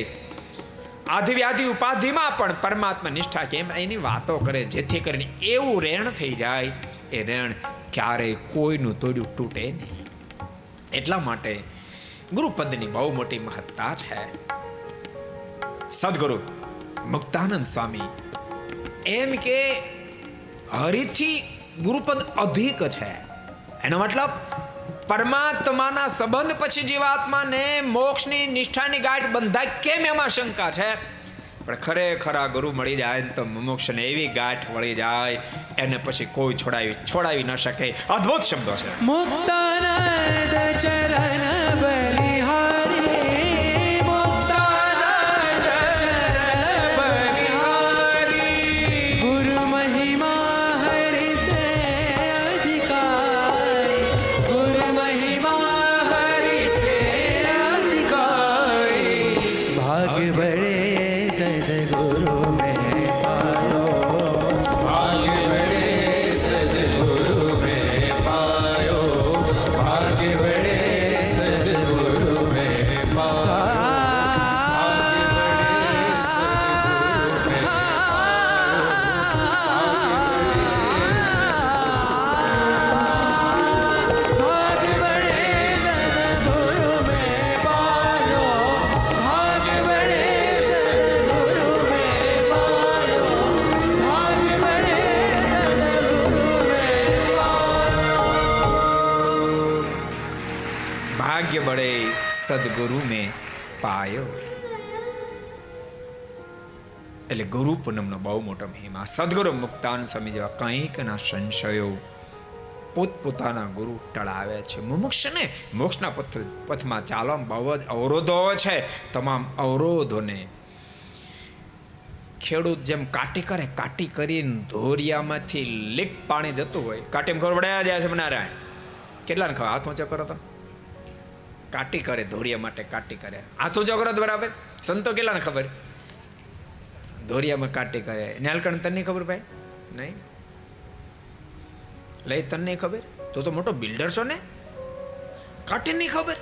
આધિવ્યાધિ ઉપાધિમાં પણ પરમાત્મા નિષ્ઠા કેમ એની વાતો કરે, જેથી કરીને એવું રેણ થઈ જાય, એ રેણ ક્યારેય કોઈનું તોડ્યું તૂટે નહીં. એટલા માટે ગુરુપદની બહુ મોટી મહત્તા છે. સદગુરુ મુક્તાનંદ સ્વામી એમ કે હરિથી ગુરુપદ અધિક છે. એનો મતલબ પરમાત્માના સંબંધ પછી જીવાત્માને મોક્ષની નિષ્ઠાની ગાંઠ બંધાય કેમ, એમાં શંકા છે. પણ ખરેખર આ ગુરુ મળી જાય તો મોક્ષને એવી ગાંઠ વળી જાય, એને પછી કોઈ છોડાવી ન શકે. અદ્ભુત શબ્દો છે. મુક્તાનંદ ચરણ બલિહારી, મુક્તાનંદ ચરણ બલિહારી, ગુરુ મહિમા હરિ સે અધિકારી, ગુરુ મહિમા હરિ સે અધિકારી, ભાગ બड़े सदगुरु में पायो, भाग बड़े सदगुरु में पायो, भाग बड़े सदगुरु में पायो, भाग बड़े सदगुरु में पायो, भाग बड़े सदगुरु में पायो, भाग बड़े सदगुरु में ભાગ્ય બળે સદગુરુ મેં પાયો. એટલે ગુરુ પૂનમનો બહુ મોટો મહિમા. સદગુરુ મુક્તાનંદ સ્વામી જેવા કંઈકના સંશયો પોતપોતાના ગુરુ ટળાવે છે. મુમુક્ષને મોક્ષના પથમાં ચાલવામાં બહુ જ અવરોધો હોય છે. તમામ અવરોધોને ખેડૂત જેમ કાટી કરે, કાટી કરીને ધોરિયામાંથી લીક પાણી જતું હોય, કાટીમાં ખબર વળ્યા જાય છે. નારાયણ કેટલાને ખબર? હાથ ઊંચો કરો તો. કાટી કરે, ધોરિયા માટે કાટી કરે, હાથ ઊંચો કરો તો બરાબર. સંતો કેટલાને ખબર? ધોરિયામાં કાટી કરે. નેલકણ તને ખબર ભાઈ? નહીં લઈ, તને નહીં ખબર? તું તો મોટો બિલ્ડર છો ને, કાટી નહીં ખબર?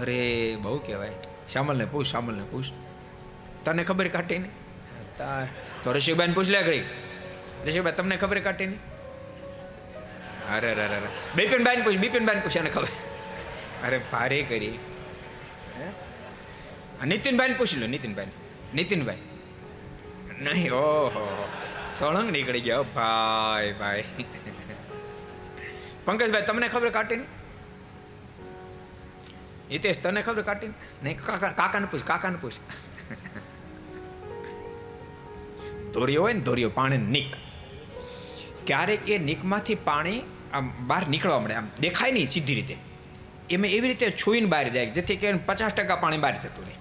અરે બહુ કહેવાય. શ્યામલને પૂછ, શ્યામલને પૂછ, તને ખબર કાટીને? તો ઋષિભાઈને પૂછ લે ઘડી. ઋષિભાઈ તમને ખબર કાટીને? અરે અરે અરે બિપિનભાઈને પૂછ, બિપિનભાઈને પૂછ, એને ખબર. અરે ભારે કરી. નીતિનભાઈને પૂછી લો, નીતિનભાઈ નહીં. ઓહો સળંગ નીકળી ગયા ભાઈ ભાઈ. પંકજભાઈ તમને ખબર કાટીને? હિતેશ તને ખબર કાટીને? નહીં. કાકાને પૂછ, કાકાને પૂછ. ધોરિયો હોય ને, ધોરિયો પાણી નીક, ક્યારેક એ નીકમાંથી પાણી આમ બહાર નીકળવા મળે, આમ દેખાય નહીં સીધી રીતે. એમાં એવી રીતે છૂઈને બહાર જાય જેથી કરીને 50% પાણી બહાર જતું રહે.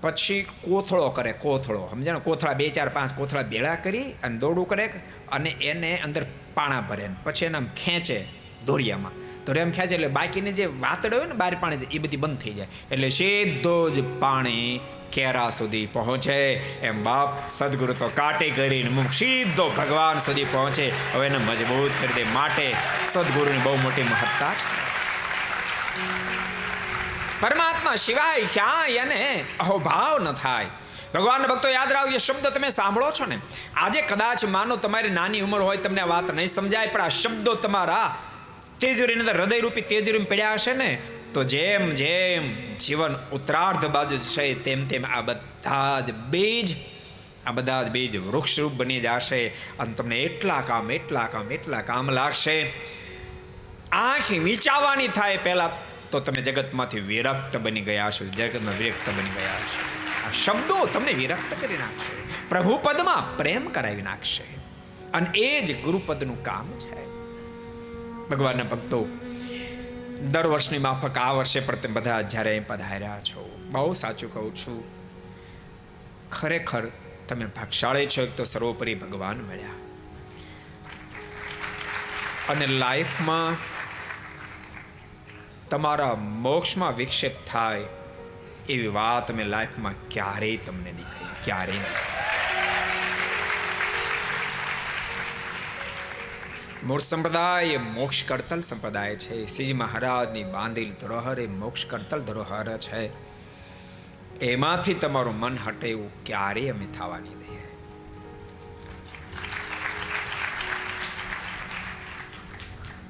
પછી કોથળો કરે, કોથળો સમજાણો? કોથળા 2 4 5 કોથળા ભેળા કરી અને દોડું કરે અને એને અંદર પાણા ભરે, પછી એને આમ ખેંચે ધોરિયામાં. ધોરિયામાં ખેંચે એટલે બાકીની જે વાતડ હોય ને બહાર પાણી એ બધી બંધ થઈ જાય, એટલે સીધો જ પાણી કેરા સુધી પહોંચે. એમ બાપ સદગુરુ તો કાટી કરીને મુખ સીધો ભગવાન સુધી પહોંચે. હવે એને મજબૂત કરી દે. માટે સદગુરુની બહુ મોટી મહત્તા છે. પરમાત્મા સિવાય ક્યાંય એને અહોભાવ ન થાય. ભગવાનના ભક્તો યાદ રાખજો, શબ્દો તમે સાંભળો છો ને, આજે કદાચ માનો તમારી નાની ઉંમર હોય, તમને આ વાત નહીં સમજાય, પણ આ શબ્દો તમારા તેજરીની અંદર હૃદયરૂપી તેજરીમાં પડ્યા હશે ને, તો જેમ જેમ જીવન ઉત્તરાર્ધ બાજુ છે, તેમ તેમ આ બધા જ બીજ વૃક્ષરૂપ બની જશે અને તમને એટલા કામ લાગશે. આંખી મીચાવાની થાય પહેલા તો તમે જગતમાંથી વિરક્ત બની ગયા છો. જગતમાં વિરક્ત બની ગયા છો. આ શબ્દો તમને વિરક્ત કરી નાખશે, પ્રભુ પદમાં પ્રેમ કરાવી નાખશે. અને એ જ ગુરુપદનું કામ છે. ભગવાનના ભક્તો, દર વર્ષની માફક આ વર્ષે પણ તમે બધા જ્યારે અહીં પધાર્યા છો, બહુ સાચું કહું છું, ખરેખર તમે ભાગશાળી છો. એક તો સર્વોપરી ભગવાન મળ્યા, અને લાઈફમાં તમારા મોક્ષમાં વિક્ષેપ થાય એવી વાત મેં લાઈફમાં ક્યારેય તમને નહીં કહી, ક્યારેય નહીં. મૂળ સંપ્રદાય એ મોક્ષ કરતલ સંપ્રદાય છે. શ્રીજી મહારાજની બાંધેલ ધરોહર એ મોક્ષ કરતલ ધરોહર છે. એમાંથી તમારું મન હટે એવું ક્યારેય અમે થવા નહીં દઈએ.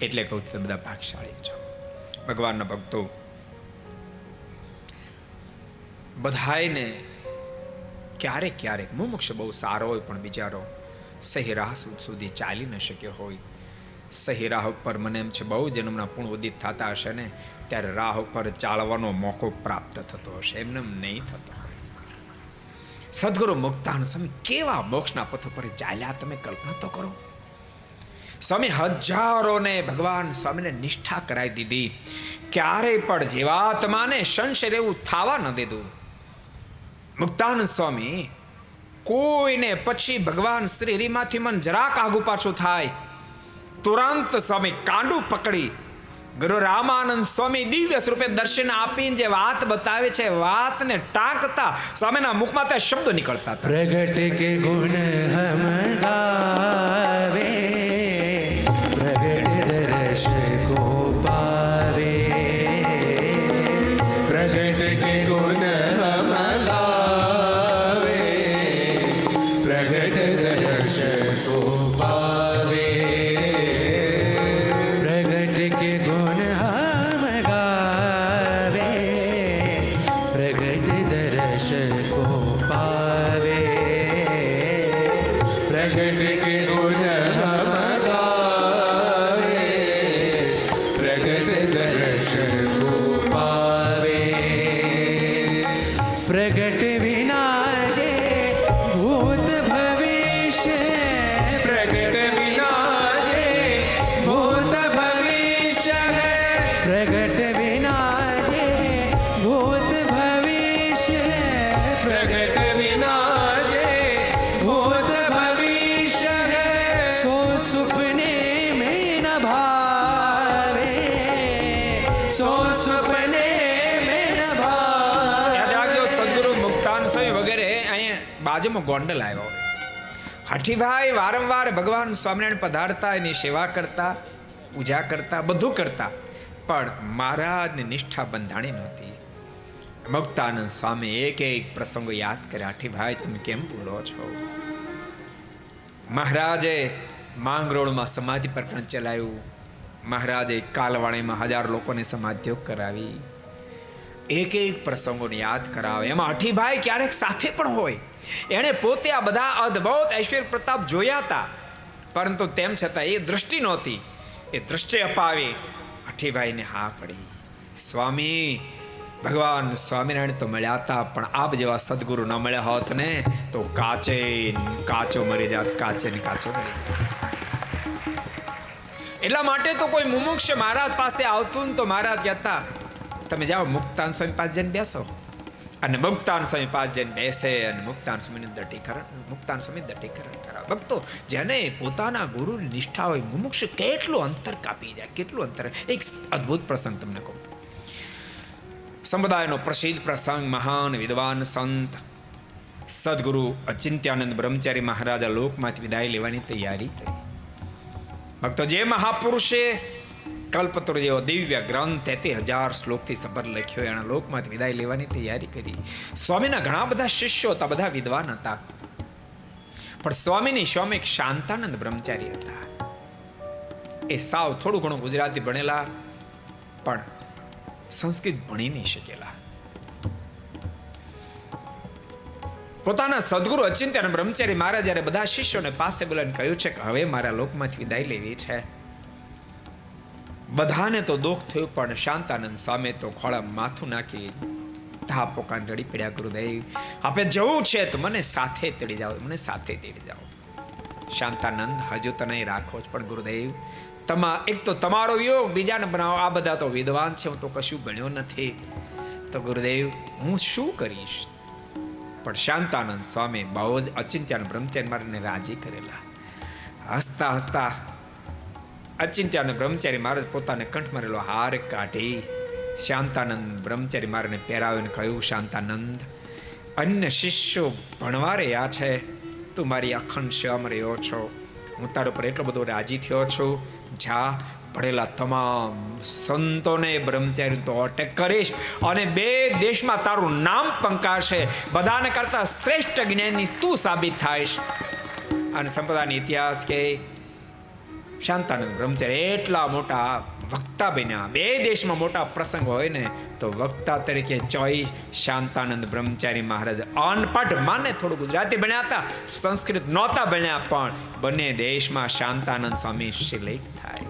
એટલે કહું છું, બધા ભાગશાળી છો, ભગવાનના ભક્તો. બધાયને ક્યારેક ક્યારેક મુમુક્ષ બહુ સારો હોય પણ બિચારો સહી રાહ સુધી ચાલી ન શક્યો હોય. સહી રાહ ઉપર મને એમ છે બહુ જન્મના પૂર્ણ ઉદિત થતા હશે ને, ત્યારે રાહ ઉપર ચાલવાનો મોકો પ્રાપ્ત થતો હશે, એમને નહીં થતો હોય. સદગુરુ મુક્તાન સ્વામી કેવા મોક્ષના પથ ઉપર ચાલ્યા, તમે કલ્પના તો કરો. સ્વામી હજારોને ભગવાન સ્વામીને નિષ્ઠા કરાવી દીધી. ક્યારેય પણ જીવાત્માને સંશય એવું થવા ન દીધું. મુક્તાનંદ સ્વામી કોઈને પછી ભગવાન શ્રી હરિમાંથી મન જરાક આગુ પાછું થાય, તુરંત સ્વામી કાંડું પકડી ગુરુ રામાનંદ સ્વામી દિવ્ય સ્વરૂપે દર્શન આપીને જે વાત બતાવે છે, વાતને ટાંકતા સ્વામીના મુખમાં તે શબ્દો નીકળતા હતા. प्रगट के गुण हम गावे, प्रगट दर्श को पावे, प्रगट के गुण हम गावे, प्रगट दर्श को पावे, प्रगट के गुण हम गावे, प्रगट दर्श को पावे, प्रगट के गुण हम गावे, प्रगट दर्श को पावे, प्रगट विना जे भूत भविष्य, प्रगट विना जे भूत भविष्य है, प्रगट विना जे भूत भविष्य, प्रगट विना जे भूत भविष्य है, सो सुपने में न भावे, सो सुपने में न भावे. યાદ રાખજો, સદગુરુ મુક્તાન સ્વામી વગેરે અહીંયા બાજુમાં ગોંડલ આવ્યો હોય. હઠીભાઈ વારંવાર ભગવાન સ્વામિનારાયણ પધારતા, એની સેવા કરતા, પૂજા કરતા, બધું કરતા, પણ મહારાજની નિષ્ઠા બંધાણી નહોતી. મુક્તાનંદ સ્વામી એક એક પ્રસંગો યાદ કર્યા. હઠીભાઈ તમે કેમ ભૂલો છો? મહારાજે માંગરોળમાં સમાધિ પ્રકરણ ચલાવ્યું. મહારાજે કાલવાણીમાં 1000 લોકોને સમાધિઓ કરાવી. એક એક પ્રસંગોને યાદ કરાવે. એમાં હઠીભાઈ ક્યારેક સાથે પણ હોય. એણે પોતે આ બધા અદ્ભુત ઐશ્વર્ય પ્રતાપ જોયા હતા, પરંતુ તેમ છતાં એ દૃષ્ટિ નહોતી. એ દૃષ્ટિ અપાવી હઠીભાઈને હા પડી. સ્વામી ભગવાન સ્વામિનારાયણ તો મળ્યા હતા, પણ આપ જેવા સદગુરુ ન મળ્યા હોત ને તો કાચો મરી જાત, કાચો મરી જાત. એટલા માટે તો કોઈ મુમુક્ષ મહારાજ પાસે આવતું ને તો મહારાજ કહેતા, તમે જાઓ મુક્તાન સ્વામી પાસે જઈને બેસો. અને મુક્તાન સ્વામી પાસે જઈને બેસે અને મુક્તાન સ્વામી દઢીકરણ કરાવે. ભક્તો, જેને પોતાના ગુરુની નિષ્ઠા હોય, મુમુક્ષ કેટલું અંતર કાપી જાય, કેટલું અંતર. એક અદ્ભુત પ્રસંગ તમને કહું. સંપ્રદાયનો પ્રસિદ્ધ પ્રસંગ, મહાન વિદ્વાન સંત સદગુરુ અચિંત્યાનંદ બ્રહ્મચારી મહારાજા લોકમાંથી વિદાય લેવાની તૈયારી કરી. ભક્તો, જે મહાપુરુષે કલ્પતરુ જેવો દિવ્ય ગ્રંથ 33,000 શ્લોકથી સબર લખ્યો, એના લોકમાંથી વિદાય લેવાની તૈયારી કરી. સ્વામીના ઘણા બધા શિષ્યો હતા, બધા વિદ્વાન હતા, પણ સ્વામીની સ્વામી એક શાંતાનંદ બ્રહ્મચારી હતા. એ સાવ થોડું ઘણું ગુજરાતી ભણેલા, પણ સંસ્કૃત ભણી નહીં શકેલા. પોતાના સદગુરુ અચિંત્યાનંદ બ્રહ્મચારી મહારાજ જ્યારે બધા શિષ્યોને પાસે બોલાવીને કહ્યું છે કે હવે મારા લોકમાંથી વિદાય લેવી છે. બધાને તો દુઃખ થયું, પણ શાંતાનંદ સ્વામી તો ખોળામાં માથું નાખી ધાપોકાને રડી પડ્યા. ગુરુદેવ, આપે જવું છે તો મને સાથે તેડી જાઓ, મને સાથે તેડી જાઓ. શાંતાનંદ, હજુ તો નહીં રાખો જ, પણ ગુરુદેવ એક તો તમારો યોગ બીજાને બનાવો. આ બધા તો વિદ્વાન છે, હું તો કશું ભણ્યો નથી, તો ગુરુદેવ હું શું કરીશ? પણ શાંતાનંદ સ્વામી બહુ જ અચિંત્યાનંદ બ્રહ્મચારી મહારાજને રાજી કરેલા. હસતા હસતા અચિંત્યાનંદ બ્રહ્મચારી મહારાજ પોતાને કંઠ મારેલો હાર કાઢી શાંતાનંદ બ્રહ્મચારી મહારાજને પહેરાવીને કહ્યું, શાંતાનંદ, અન્ય શિષ્યો ભણવા રહ્યા છે, તું મારી અખંડ સેવામાં રહ્યો છો, હું તારા ઉપર એટલો બધો રાજી થયો છું, જા ભણેલા તમામ સંતોને બ્રહ્મચારી તો અટેક કરીશ અને 2 દેશમાં તારું નામ પંકાશે, બધાને કરતા શ્રેષ્ઠ જ્ઞાની તું સાબિત થાઈશ. અને સંપ્રદાયનો ઇતિહાસ કે શાંતાનંદ બ્રહ્મચારી એટલા મોટા વક્તા બન્યા. 2 દેશમાં મોટા પ્રસંગ હોય ને તો વક્તા તરીકે ચોઈસ શાંતાનંદ બ્રહ્મચારી મહારાજ. અનપઢ માને થોડું ગુજરાતી ભણ્યા હતા, સંસ્કૃત નહોતા ભણ્યા, પણ બંને દેશમાં શાંતાનંદ સ્વામી શિલેખ થાય.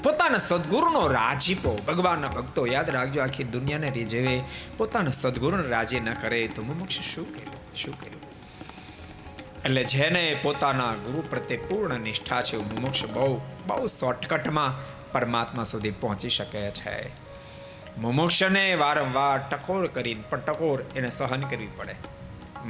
પોતાના સદગુરુનો રાજીપો, ભગવાનના ભક્તો યાદ રાખજો, આખી દુનિયાને રીઝવે, પોતાના સદગુરુને રાજી ન કરે તો મુમુક્ષ શું કર્યું. એટલે જેને પોતાના ગુરુ પ્રત્યે પૂર્ણ નિષ્ઠા છે, મુમુક્ષ બહુ શોર્ટકટમાં પરમાત્મા સુધી પહોંચી શકે છે. મુમુક્ષને વારંવાર ટકોર કરીને પણ ટકોર એને સહન કરવી પડે.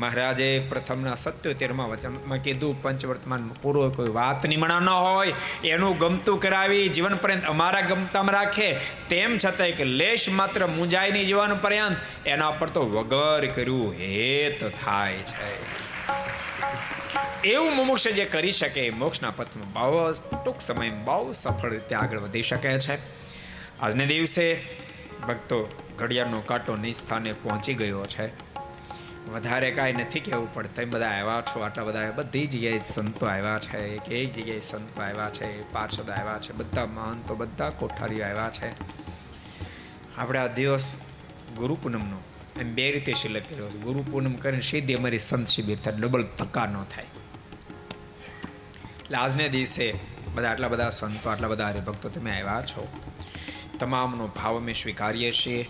મહારાજે પ્રથમના 77માં વચનમાં કીધું, પંચવર્તમાન પૂરો કોઈ વાત નિમણા ન હોય એનું ગમતું કરાવી જીવન પર્યંત અમારા ગમતામાં રાખે, તેમ છતાંય કે લેશ માત્ર મુંજાય નહીં જીવન પર્યંત એના પર તો વગર કર્યું હેત થાય છે. એવું મુમુક્ષ જે કરી શકે મોક્ષના પથમાં બહુ ટૂંક સમયમાં બહુ સફળ રીતે આગળ વધી શકે છે. આજને દિવસે ભક્તો ઘડિયાળનો કાંટો નિજ સ્થાને પહોંચી ગયો છે. વધારે કાંઈ નથી કહેવું પડે. તમે બધા આવ્યા છો, આટલા બધા બધી જગ્યાએ સંતો આવ્યા છે, એક જગ્યાએ સંતો આવ્યા છે, પાર્ષદ આવ્યા છે, બધા મહંતો, બધા કોઠારીઓ આવ્યા છે. આપણે આ દિવસ ગુરુ પૂનમનો એમ 2 રીતે શિલક કર્યો છે. ગુરુ પૂનમ કરીને સીધી અમારી સંત શિબિર થાય, ડબલ ધક્કા ન થાય. એટલે આજને દિવસે બધા આટલા બધા સંતો, આટલા બધા હરિભક્તો તમે આવ્યા છો, તમામનો ભાવ અમે સ્વીકારીએ છીએ.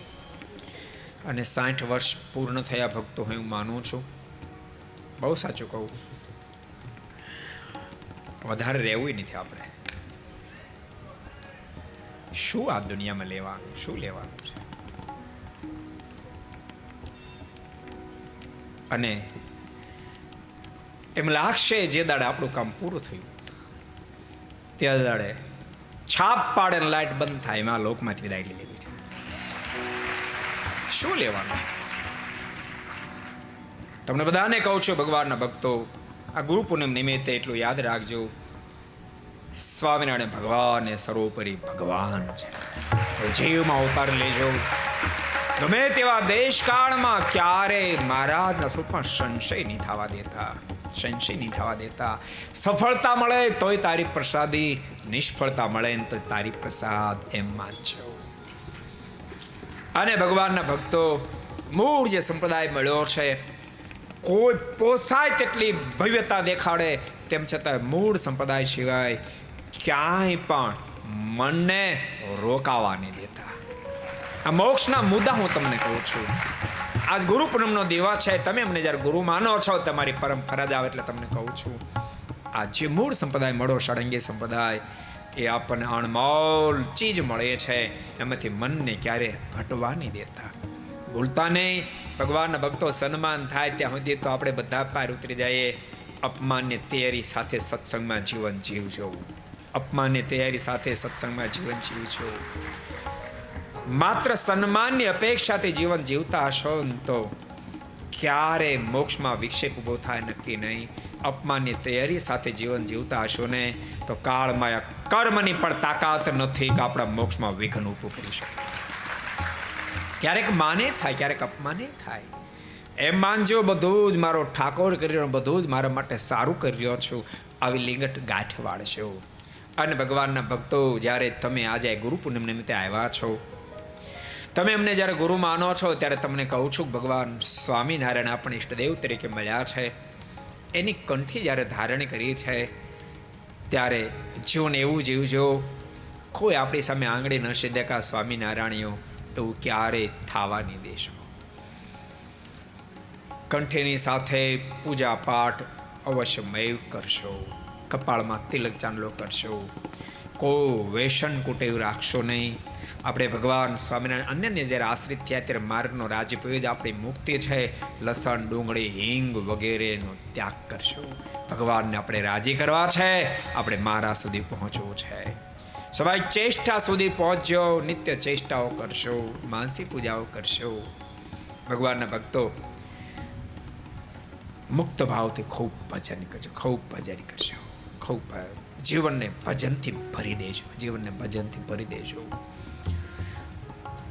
અને 60 વર્ષ પૂર્ણ થયા ભક્તો હું માનું છું. બહુ સાચું કહું, વધારે રહેવું નથી આપણે. શું આ દુનિયામાં લેવાનું, શું લેવાનું છે? અને એમ લાગશે જે દાડે આપણું કામ પૂરું થયું તે દાડે છાપ પાડે ને લાઈટ બંધ થાય, એમાં લોકમાંથી વિદાય લેવી છે. શું લેવાનું? તમને બધાને કહું છું, ભગવાનના ભક્તો, આ ગુરુ પૂનમ નિમિત્તે એટલું યાદ રાખજો, સ્વામિનારાયણ ભગવાન એ સર્વોપરી ભગવાન છે. જીવમાં અવતાર લેજો. ગમે તેવા દેશકાળમાં ક્યારે મહારાજના સ્વરૂપમાં સંશય નહીં થવા દેતા. સફળતા મળે તોય તારી પ્રસાદી, નિષ્ફળતા મળે તો તારી પ્રસાદ, એમ માનજો. અને ભગવાનના ભક્તો, મૂળ જે સંપ્રદાય મળ્યો છે, કોઈ પોસાય તેટલી ભવ્યતા દેખાડે, તેમ છતાં મૂળ સંપ્રદાય સિવાય ક્યાંય પણ મનને રોકાવા નહીં દેતા. આ મોક્ષના મુદ્દા હું તમને કહું છું. આજ ગુરુ પૂનમનો દિવસ છે, તમે અમને જ્યારે ગુરુ માનો છો, તમારી પરમ ફરજ આવે એટલે તમને કહું છું, આ જે મૂળ સંપ્રદાય મળો, ષડંગી સંપ્રદાય, એ આપણને અણમોલ ચીજ મળે છે, એમાંથી મનને ક્યારે હટવા નહીં દેતા. ભૂલતા નહીં. ભગવાનના ભક્તો, સન્માન થાય ત્યાં સુધી તો આપણે બધા પાર ઉતરી જઈએ. અપમાનની તૈયારી સાથે સત્સંગમાં જીવન જીવજો. અપમાનની તૈયારી સાથે સત્સંગમાં જીવન જીવજો. માત્ર સન્માનની અપેક્ષાથી જીવન જીવતા હશો તો ક્યારે મોક્ષમાં વિક્ષેપ ઊભો થાય નક્કી નહીં. અપમાનની તૈયારી સાથે જીવન જીવતા હશો ને તો કાળમાં કર્મની પણ તાકાત નથી કે આપણા મોક્ષમાં વિઘ્ન ઊભું કરી શકે. ક્યારેક માને થાય, ક્યારેક અપમાને થાય. એમ માનજો, બધું જ મારો ઠાકોર કરી રહ્યો, બધું જ મારા માટે સારું કરી રહ્યો છું, આવી લિંગટ ગાંઠ વાળશો. અને ભગવાનના ભક્તો, જ્યારે તમે આજે ગુરુ પૂનમ નિમિત્તે આવ્યા છો, તમે અમને જ્યારે ગુરુ માનો છો, ત્યારે તમને કહું છું, ભગવાન સ્વામિનારાયણ આપણે ઈષ્ટદેવ તરીકે મળ્યા છે, એની કંઠી જ્યારે ધારણ કરી છે, ત્યારે જીવન એવું જીવજો, કોઈ આપણી સામે આંગળી ન સીધે કા સ્વામિનારાયણીઓ, એવું ક્યારેય થવા નહીં દેશો. કંઠીની સાથે પૂજા પાઠ અવશ્યમેવ કરશો. કપાળમાં તિલક ચાંદલો કરશો. કોઈ વેસન કુટેવ રાખશો નહીં. આપણે ભગવાન સ્વામિનારાયણ અન્યને જ્યારે આશ્રિત થયા ત્યારે માર્ગનો રાજ્ય જ આપણી મુક્તિ છે. લસણ, ડુંગળી, હિંગ વગેરેનો ત્યાગ કરશો. ભગવાનને આપણે રાજી કરવા છે, આપણે મારા સુધી પહોંચવું છે. સ્વાભાવિક ચેષ્ટા સુધી પહોંચજો. નિત્ય ચેષ્ટાઓ કરશો, માનસી પૂજાઓ કરશો. ભગવાનના ભક્તો, મુક્ત ભાવથી ખૂબ ભજન કરજો, ખૂબ ભજન કરશો, ખૂબ જીવનને ભજનથી ભરી દેજો, જીવનને ભજનથી ભરી દેજો.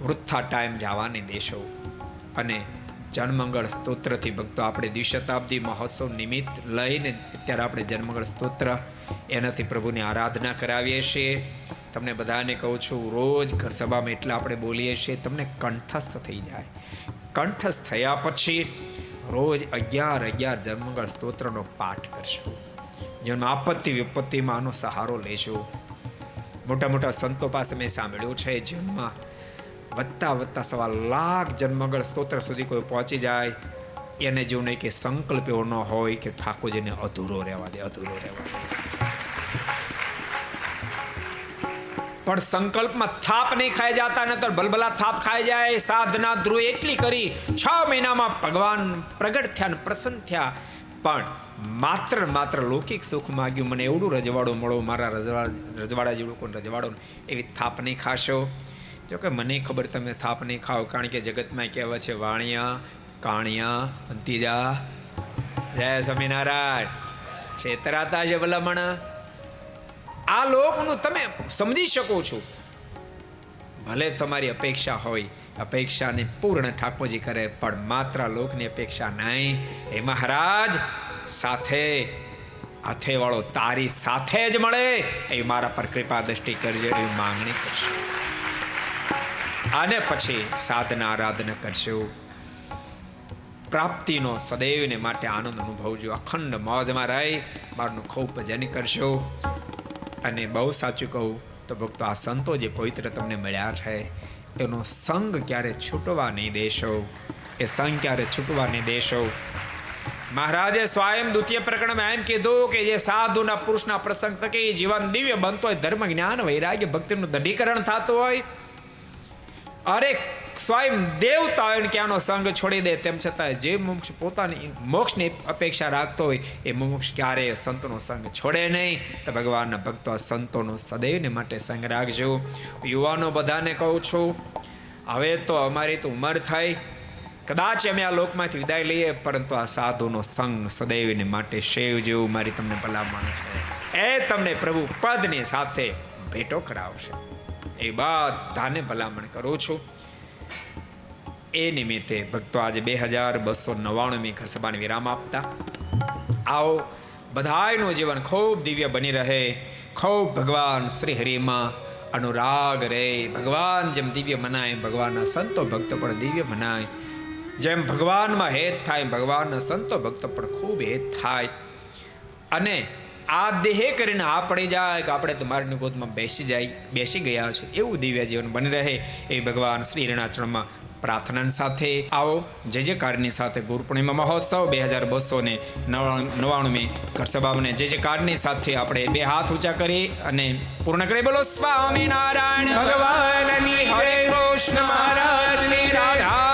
વૃથા ટાઈમ જવા નહીં દેશો. અને જનમંગળ સ્તોત્રથી ભક્તો આપણે દ્વિશતાબ્દી મહોત્સવ નિમિત્ત લઈને અત્યારે આપણે જનમંગળ સ્તોત્ર એનાથી પ્રભુની આરાધના કરાવીએ છીએ. તમને બધાને કહું છું, રોજ ઘર સભામાં એટલા આપણે બોલીએ છીએ, તમને કંઠસ્થ થઈ જાય. કંઠસ્થ થયા પછી રોજ 11 જનમંગળ સ્તોત્રનો પાઠ કરશો. જેમાં આપત્તિ વિપત્તિમાં આનો સહારો લેશો. મોટા મોટા સંતો પાસે મેં સાંભળ્યું છે, જીવનમાં વધતા 1.25 લાખ જનમંગળ સ્તોત્ર સુધી કોઈ પહોંચી જાય એને જેવું નહીં કે સંકલ્પ એવો ન હોય કે ઠાકોરજીને અધૂરો રહેવા દે, અધૂરો રહેવા દે. પણ સંકલ્પમાં થાપ નહીં ખાઈ જતા, નતર બલબલા થાપ ખાઈ જાય. સાધના ધ્રુવ એટલી કરી, 6 મહિનામાં ભગવાન પ્રગટ થયા ને પ્રસન્ન થયા, પણ માત્ર લૌકિક સુખ માગ્યું, મને એવડું રજવાડું મળો, મારા રજવાડા જેવું કોઈ રજવાડો, એવી થાપ નહીં ખાશો. જોકે મને ખબર તમે થાપ નહીં ખાઓ, કારણ કે જગતમાં કહેવાય છે વાણિયા કાણિયા અંતિજા. જય સ્વામિનારાયણ. છેતરાતા છે ભલામણા. આ લોકનું તમે સમજી શકો છો. ભલે તમારી અપેક્ષા હોય, અપેક્ષાને પૂર્ણ ઠાકોરજી કરે, પણ માત્ર લોકની અપેક્ષા નહીં. હે મહારાજ, સાથે હાથે વાળો તારી સાથે જ મળે એ મારા પર કૃપા દ્રષ્ટિ કરજે, એવી માંગણી કરશે. અને પછી સાધના આરાધના કરશો. પ્રાપ્તિનો સદૈવને માટે આનંદ અનુભવજો. અખંડ મોજમાં રહી મારનું ખૂબ ભજન કરશો. અને બહુ સાચું કહું તો ભક્તો, આ સંતો જે પવિત્ર તમને મળ્યા છે એનો સંગ ક્યારે છૂટવા નહીં દેશો, એ સંગ ક્યારે છૂટવા નહીં દેશો. મહારાજે સ્વયં દ્વિતીય પ્રકરણમાં એમ કીધું કે જે સાધુના પુરુષના પ્રસંગ થકી જીવન દિવ્ય બનતો હોય, ધર્મ જ્ઞાન વૈરાગ્ય ભક્તિનું દઢીકરણ થતું હોય, અરે સ્વયં દેવતા હોય કે આનો સંગ છોડી દે, તેમ છતાં જે મોક્ષ પોતાની મોક્ષની અપેક્ષા રાખતો હોય એ મોક્ષ ક્યારેય સંતોનો સંગ છોડે નહીં. તો ભગવાનના ભક્તો સંતોનો સદૈવને માટે સંગ રાખજો. યુવાનો બધાને કહું છું, હવે તો અમારી તો ઉંમર થઈ, કદાચ અમે આ લોકમાંથી વિદાય લઈએ, પરંતુ આ સાધુનો સંગ સદૈવને માટે સેવજો. મારી તમને ભલામણ છે, એ તમને પ્રભુ પદની સાથે ભેટો કરાવશે. એ બધાને ભલામણ કરું છું. એ નિમિત્તે ભક્તો આજે 2299મી ઘર સભાને વિરામ આપતા આવો. બધાયનું જીવન ખૂબ દિવ્ય બની રહે, ખૂબ ભગવાન શ્રી હરિમાં અનુરાગ રહે. ભગવાન જેમ દિવ્ય મનાય, ભગવાનના સંતો ભક્તો પણ દિવ્ય મનાય. જેમ ભગવાનમાં હેત થાય, ભગવાનના સંતો ભક્તો પણ ખૂબ હેત થાય. અને આ દેહે કરીને આ પડી જાય કે આપણે તમારી ગોદમાં બેસી ગયા છે, એવું દિવ્ય જીવન બની રહે એ ભગવાન શ્રી હરિના પ્રાર્થના સાથે આવો. જય જયકારની સાથે ગુરુ પૂર્ણિમા મહોત્સવ 2299મી ઘર સભાને જય જયકારની સાથે આપણે 2 હાથ ઊંચા કરી અને પૂર્ણ કરી. બોલો સ્વામિનારાયણ ભગવાન હરે કૃષ્ણ મહારાજ ની રાધા.